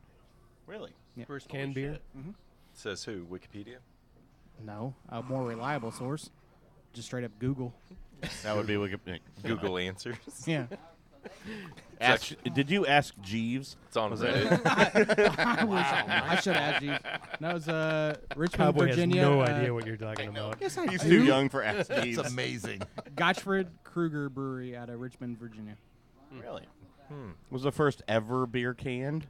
Really? Yep. First canned beer. Says who? Wikipedia? No, a more reliable source. Just straight up Google. That would be Wikipedia. Google Answers. Yeah. Did you ask Jeeves? It's on Was Reddit. I should have asked you. That was Richmond, Cowboy Virginia. has no idea what you're talking about. Yes, I He's do. too young for Ask Jeeves. It's amazing. Gotchford Kruger Brewery out of Richmond, Virginia. Really? Was the first ever beer canned?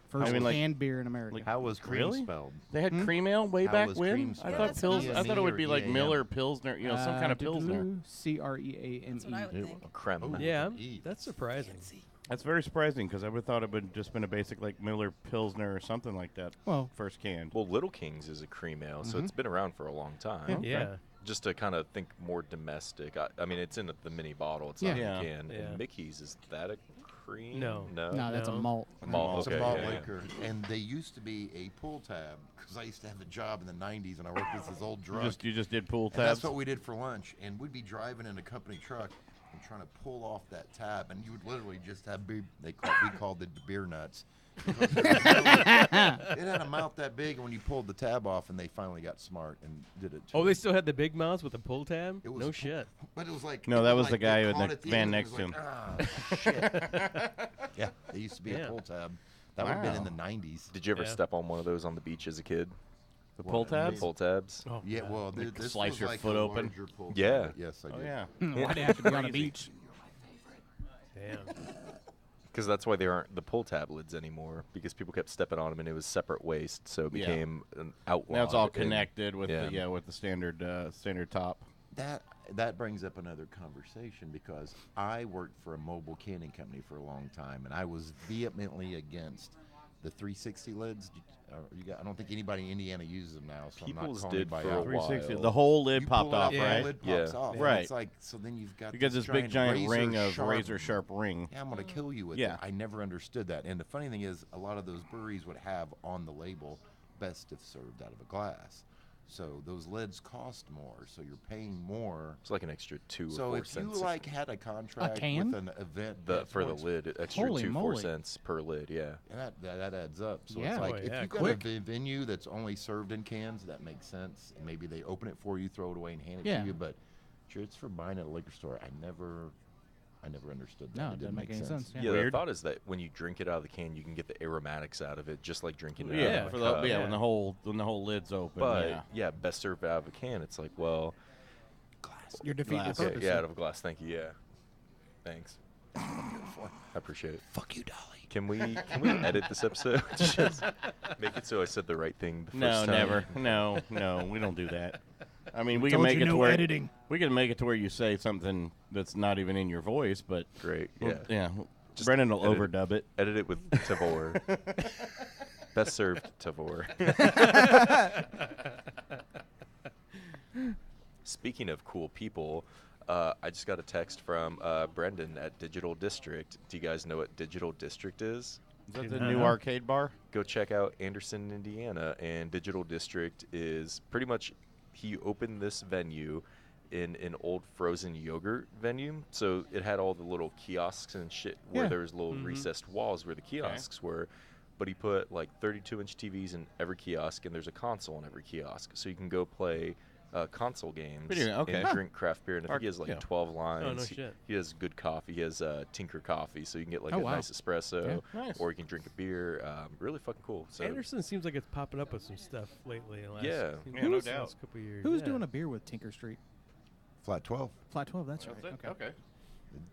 First like- canned beer in America. How was cream Really? spelled? They had cream ale way How back was when. cream I spelled? thought Pils. I thought it would be like EAM. Miller Pilsner, some kind of Pilsner. Creame. That's what I would think. Creme. Yeah, that's surprising. That's very surprising because I would have thought it would just been a basic like Miller Pilsner or something like that. Well, first canned. Well, Little Kings is a cream ale, so it's been around for a long time. Yeah. Just to kind of think more domestic. I mean, it's in the mini bottle. It's not in Yeah. a can. Yeah. And Mickey's, is that a cream? No. No. no, that's a No. malt. Malt. It's Okay. a malt yeah, yeah. liquor, and they used to be a pull tab because I used to have a job in the '90s, and I worked with this old drunk. You just did pool And tabs. that's what we did for lunch, and we'd be driving in a company truck and trying to pull off that tab, and you would literally just have we called it the beer nuts. It had a mouth that big, and when you pulled the tab off, and they finally got smart and did it. Oh, they still had the big mouths with the pull tab? It was No shit. But it was like No, it that was the like guy they in caught the at the van end, and next it to was him. like, shit. Yeah, they used to be Yeah. a pull tab. That would have been in Wow. the '90s. Did you ever Yeah. step on one of those on the beach as a kid? The pull What, tabs. Pull tabs? Oh, Yeah, God. well, Like this slice was your like foot a open? larger pull Yeah. tab. Yes, I Oh did. yeah. Why'd it have to be on a Crazy. beach? Damn. Because that's why they aren't the pull tab lids anymore, because people kept stepping on them and it was separate waste, so it Yeah. became an outlaw. Now it's all connected with yeah. with the standard top. That brings up another conversation because I worked for a mobile canning company for a long time, and I was vehemently against the 360 lids. I don't think anybody in Indiana uses them now, so People's I'm not calling did anybody for a out. 360. while. The whole lid You popped pull it off, out, right? The lid Yeah. pops off. and Right. It's like, so then you've got You got this big giant ring of razor sharp ring. Yeah, I'm gonna kill you with Yeah. it. I never understood that. And the funny thing is, a lot of those breweries would have on the label, best if served out of a glass. So those lids cost more, so you're paying more. It's like an extra 2 or So 4 if you cents. like had a contract can? with an event For the once- lid, extra Holy 2-4 moly. cents per lid, yeah. and that adds up. So Yeah. it's like Oh, if yeah, you got quick. a venue that's only served in cans, that makes sense. And maybe they open it for you, throw it away, and hand it Yeah. to you. But sure, it's for buying at a liquor store. I never understood that. No, it it didn't doesn't make any sense. Yeah, Yeah. the Weird. thought is that when you drink it out of the can, you can get the aromatics out of it, just like drinking it Yeah, out of for a the, cup. when the whole lid's open. But yeah. best served out of a can. It's like, well, You're defeating the Glass. purpose. yeah, out of a glass. Thank you. Yeah, thanks. I appreciate it. Fuck you, Dolly. Can we edit this episode? Just make it so I said the right thing the No, first time. never. No, we don't do that. I mean, we can Told make you it to no where editing. we can make it to where you say something that's not even in your voice, but Great. well, Yeah. yeah. Brendan will edit- overdub it. Edit it with Tavor. Best served Tavor. Speaking of cool people, I just got a text from Brendan at Digital District. Do you guys know what Digital District is? Is that the new arcade bar? Go check out Anderson, Indiana, and Digital District is pretty much, he opened this venue in an old frozen yogurt venue. So it had all the little kiosks and shit where Yeah. there was little recessed walls where the kiosks were. But he put like 32-inch TVs in every kiosk, and there's a console in every kiosk. So you can go play console games Okay. and drink craft beer. And I think he has like Yeah. 12 lines. Oh, no He- shit. He has good coffee. He has Tinker coffee, so you can get like Oh, a wow. nice espresso, Yeah. Nice. or you can drink a beer. Really fucking cool. So Anderson seems like it's popping up with some stuff lately. In the last, Yeah. in Yeah, the no last doubt. couple years. Who's yeah. doing a beer with Tinker Street? Flat 12. Flat 12, that's right. Okay. Okay.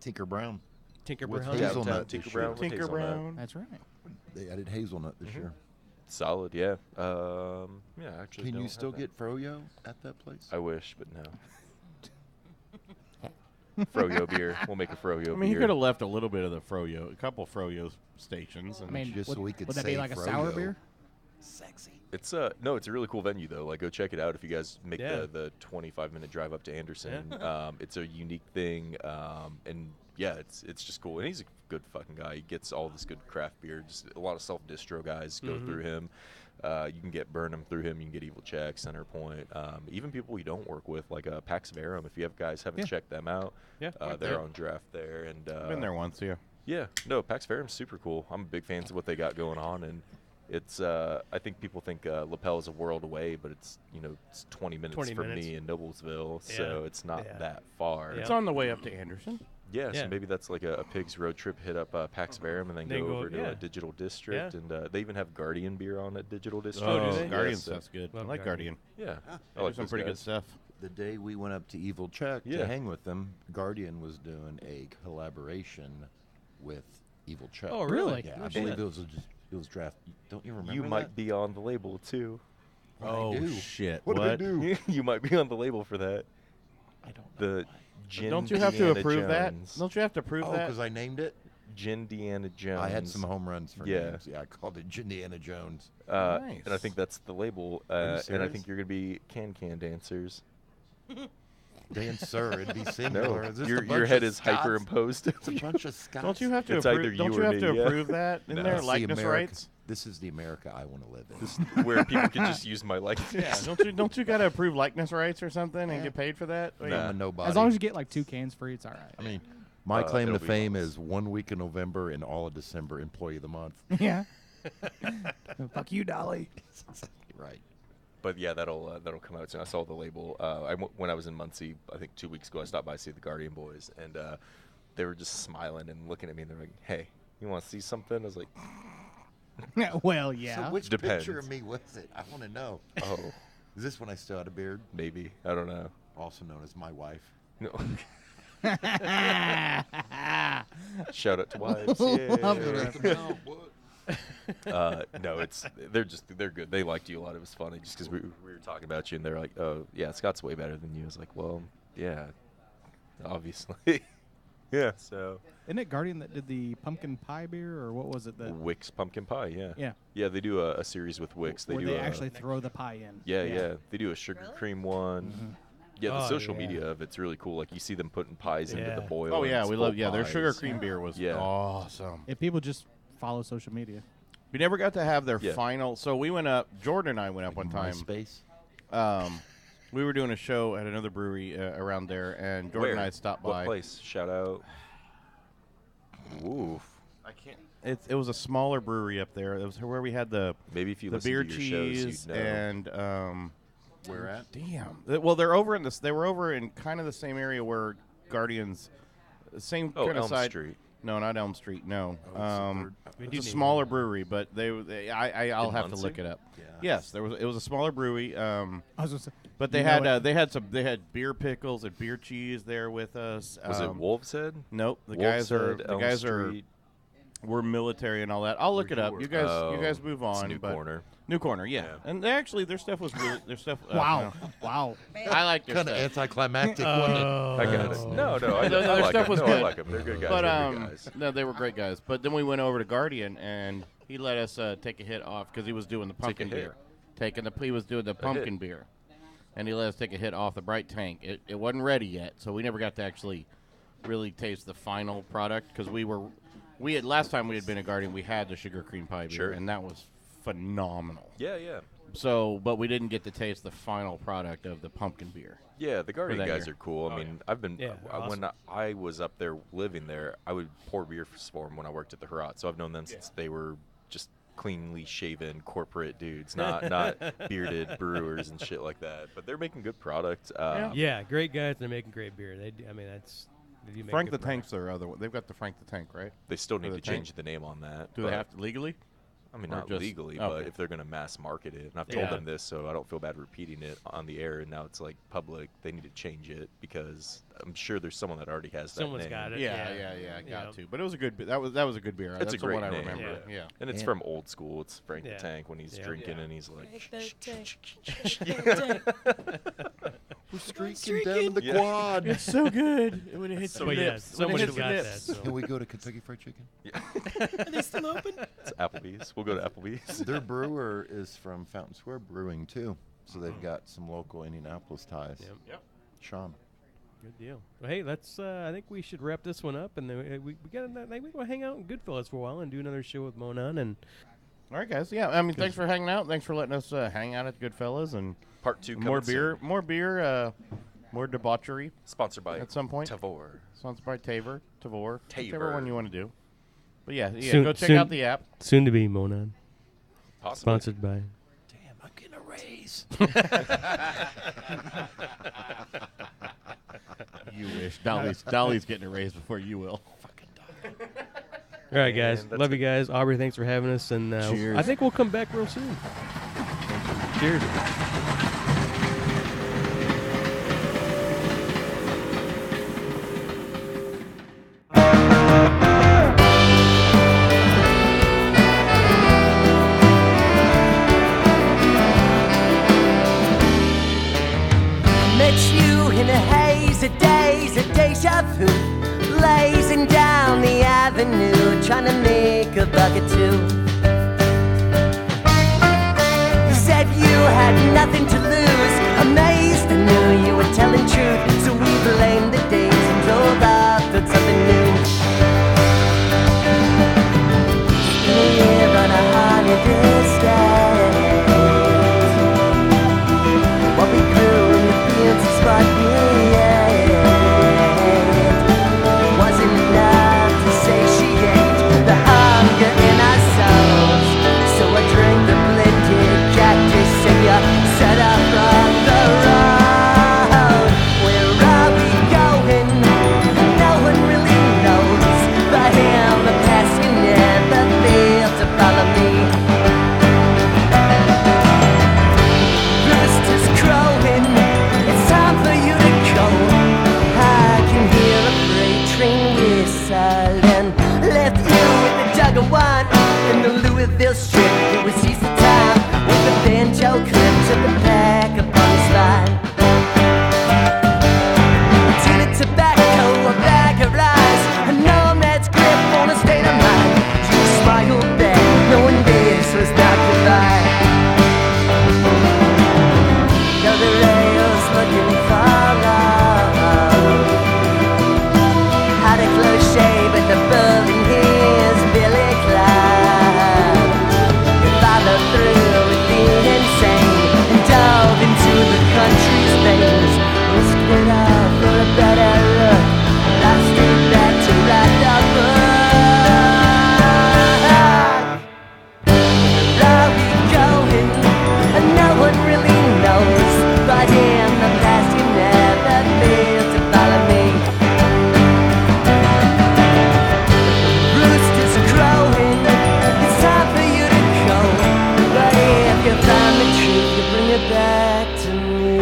Tinker Brown. Tinker With Brown? hazelnut Downtown this Tinker year. Brown with Tinker hazelnut. Brown. That's right. They added hazelnut this year. Solid, yeah. Yeah, actually. Can don't you have still that. get froyo at that place? I wish, but no. Froyo beer. We'll make a Froyo beer. I mean, he could have left a little bit of the Froyo, a couple Froyo stations. And I mean, Just would, so we could would that be say like a sour Froyo. beer? Sexy. It's no, it's a really cool venue though. Like, go check it out if you guys make Yeah. the 25-minute drive up to Anderson. It's a unique thing, and yeah, it's just cool. And he's a good fucking guy. He gets all this good craft beer. Just a lot of self-distro guys go through him. You can get Burnham through him. You can get Evil Check, Center Point. Even people we don't work with, like Pax Verum. If you have guys haven't checked them out, Yeah. they're on draft there. And I've been there once, yeah. yeah, no, Pax Verum's super cool. I'm a big fan of what they got going on, and It's I think people think Lapel is a world away, but it's it's 20 minutes 20 from minutes. me in Noblesville, so it's not that far. It's on the way up to Anderson. Yeah, so maybe that's like a pig's road trip, hit up Pax Verum, and then go over to Digital District. And they even have Guardian beer on at Digital District. Oh, do they? Guardian Yeah, stuff's good. I Love like Guardian. Yeah. I like some pretty good stuff. The day we went up to Evil Chuck to hang with them, Guardian was doing a collaboration with Evil Chuck. Oh, really? Yeah, No I shit. believe it was draft. Don't you remember You that? might be on the label, too. What'd I do? Shit! What did I do? You might be on the label for that. I don't know. The Gin Don't you have to Deanna approve that? Jones. Don't you have to approve Oh, that? because I named it? Gin Deanna Jones. I had some home runs for Yeah. names. Yeah, I called it Indiana Jones. Nice. And I think that's the label. Are you And I serious? think you're going to be Can Dancers. Dancer, it'd be No, singular. Is this a your bunch head of is Scots? hyperimposed. It's a bunch of Scots. Don't you have to It's approve? either you Don't or you have me, to yeah. approve that in No. their That's the likeness America- rights? This is the America I want to live in. This is where people can just use my likeness. Yeah. Don't you got to approve likeness rights or something and get paid for that? I'm a nobody. As long as you get like 2 cans free, it's all right. I mean, my claim to it'll be fame months. is 1 week in November and all of December Employee of the Month. Yeah. Fuck you, Dolly. Right. But yeah, that'll come out soon. I saw the label. When I was in Muncie, I think 2 weeks ago, I stopped by to see the Guardian Boys, and they were just smiling and looking at me, and they're like, "Hey, you want to see something?" I was like, Well, yeah. So which Depends. picture of me was it? I want to know. "Oh, Is this when I still had a beard? maybe. I don't know." Also known as my wife. No. Shout out to wives. Yay. Love the reference. No, they're good. They liked you a lot. It was funny just because we were talking about you, and they're like, "Oh, yeah, Scott's way better than you." I was like, "Well, yeah, obviously." Yeah, so Isn't it Guardian that did the pumpkin pie beer, or what was it that? Wix pumpkin pie, yeah. Yeah. Yeah, they do a series with Wix. They where do they a, actually throw the pie in. yeah. They do a sugar cream one. Mm-hmm. Yeah, the Oh, social yeah. media of it's really cool. Like you see them putting pies into the Yeah. boil. Oh and yeah, it's we full love. Yeah, their sugar pies. cream beer was Yeah. awesome. If people just follow social media. We never got to have their Yeah. final. So we went up. Jordan and I went up one time. MySpace. We were doing a show at another brewery around there, and Jordan and I stopped by. What place? Shout out. Oof. I can't. It was a smaller brewery up there. It was where we had the Maybe if you listen beer to your cheese shows, you'd know. and Where at? damn. Well, they're over in this. They were over in kind of the same area where Guardians, same Oh, kind of Elm side. Street. No, not Elm Street. No. We It's do a need smaller one. brewery, but I'll In have to Muncie? look it up. Yeah. Yes, it was a smaller brewery. I was gonna say, But they you know had what? they had beer pickles and beer cheese there with us. Was it Wolf's Head? Nope. The Wolf's guys are Head, Elm Street. we're military and all that. I'll look it up. You guys move It's on. New but Corner. New Corner, yeah. Yeah. And they actually their stuff was really, their stuff. Wow. no. Wow. I like their Kind of stuff. anticlimactic, wasn't it? I got it. No, I Their like stuff them. was No, good. I like them. They're good guys. But They're good guys. no, they were great guys. But then we went over to Guardian, and he let us take a hit off because he was doing the pumpkin hit? beer. He was doing the pumpkin beer, and he let us take a hit off the Bright Tank. It wasn't ready yet, so we never got to actually really taste the final product because we had last time we had been at Guardian, we had the sugar cream pie beer, Sure. and that was phenomenal. Yeah. So, but we didn't get to taste the final product of the pumpkin beer. Yeah, the Guardian that guys year. are cool. I mean, I've been Yeah, when I was up there living there, I would pour beer for them when I worked at the Herat. So I've known them since they were just cleanly shaven corporate dudes, not bearded brewers and shit like that. But they're making good product. Yeah, great guys. They're making great beer. They do, I mean, they do make Frank good the Tank's their other one. They've got the Frank the Tank, right? They still need For to the tank? change the name on that. Do but- they have to legally? I mean, or not just- legally, okay. but if they're going to mass market it, and I've told Yeah. them this, so I don't feel bad repeating it on the air, and now it's like public, they need to change it because I'm sure there's someone that already has that Someone's name. got it. Yeah, You got know. to. But it was a good. That was a good beer. It's That's a great the one I name. remember. Yeah. Yeah. And it's Yeah. from old school. It's Frank Yeah. the Tank when he's Yeah. drinking and he's like, We're streaking down the Yeah. quad. It's so good. When it hits So your But yeah, lips. When it someone hits got your that. lips. So. Can we go to Kentucky Fried Chicken? Are they still open? it's Applebee's. We'll go to Applebee's. Their brewer is from Fountain Square Brewing, too. So they've got some local Indianapolis ties. Yep. Sean. Good deal. Well, hey, let's. I think we should wrap this one up, and then we got. I think we go hang out in Goodfellas for a while and do another show with Monan. And All right, guys. Yeah, I mean, thanks for hanging out. Thanks for letting us hang out at Goodfellas and Part 2 more coming beer, soon. more debauchery Sponsored by at some point. TAVR. Sponsored by TAVR, whichever TAVR. one you want to do. But yeah, Soon- go check soon- out the app. soon to be Monan. Possibly. Sponsored by. Damn, I'm getting a raise. You wish. Dolly's getting a raise before you will. All right, guys. And that's Love it. you guys. Aubrey, thanks for having us. And Cheers. I think we'll come back real soon. Cheers. Met you in a haze of days, a deja vu, blazing down the avenue, trying to make a buck or two. You said you had nothing to lose, amazed I knew you were telling truth, so we blamed the days and drove off to something new. Live on a holiday stay. What we grew in the fields is what we ate. Wasn't enough to satiate the hunger in our souls. So I drank the blended cactus and you set up on the road. Where are we going? No one really knows. But in the past you never failed to follow me. Roosters crowing, it's time for you to go. I can hear a freight train whistle and left you with a jug of wine in the Louisville Strip. It was Easter time with the banjo clip to the back upon his line. Tin of tobacco, a bag of rice, a nomad's grip on a state of mind. You smiled back, knowing this was not goodbye. Now the rails looking far out. Had a close shave at the building, here's Billy Clyde. You followed through with being insane and dove into the country's veins. Risked it all for a better look. Lost it back to write the book. Where are we going? And no one really knows. But in the past you never failed to follow me. Roosters crowing, it's time for you to go. But if you find the truth, you bring it back to me.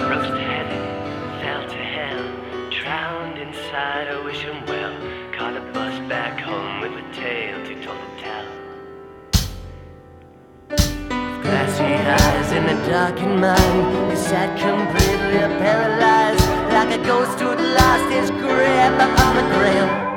Rust-headed, fell to hell, drowned inside a wishing well, caught a bus back home with a tale too tall to tell. Glassy eyes in a darkened mind, you sat completely paralyzed, like a ghost who'd lost his grip upon the grail.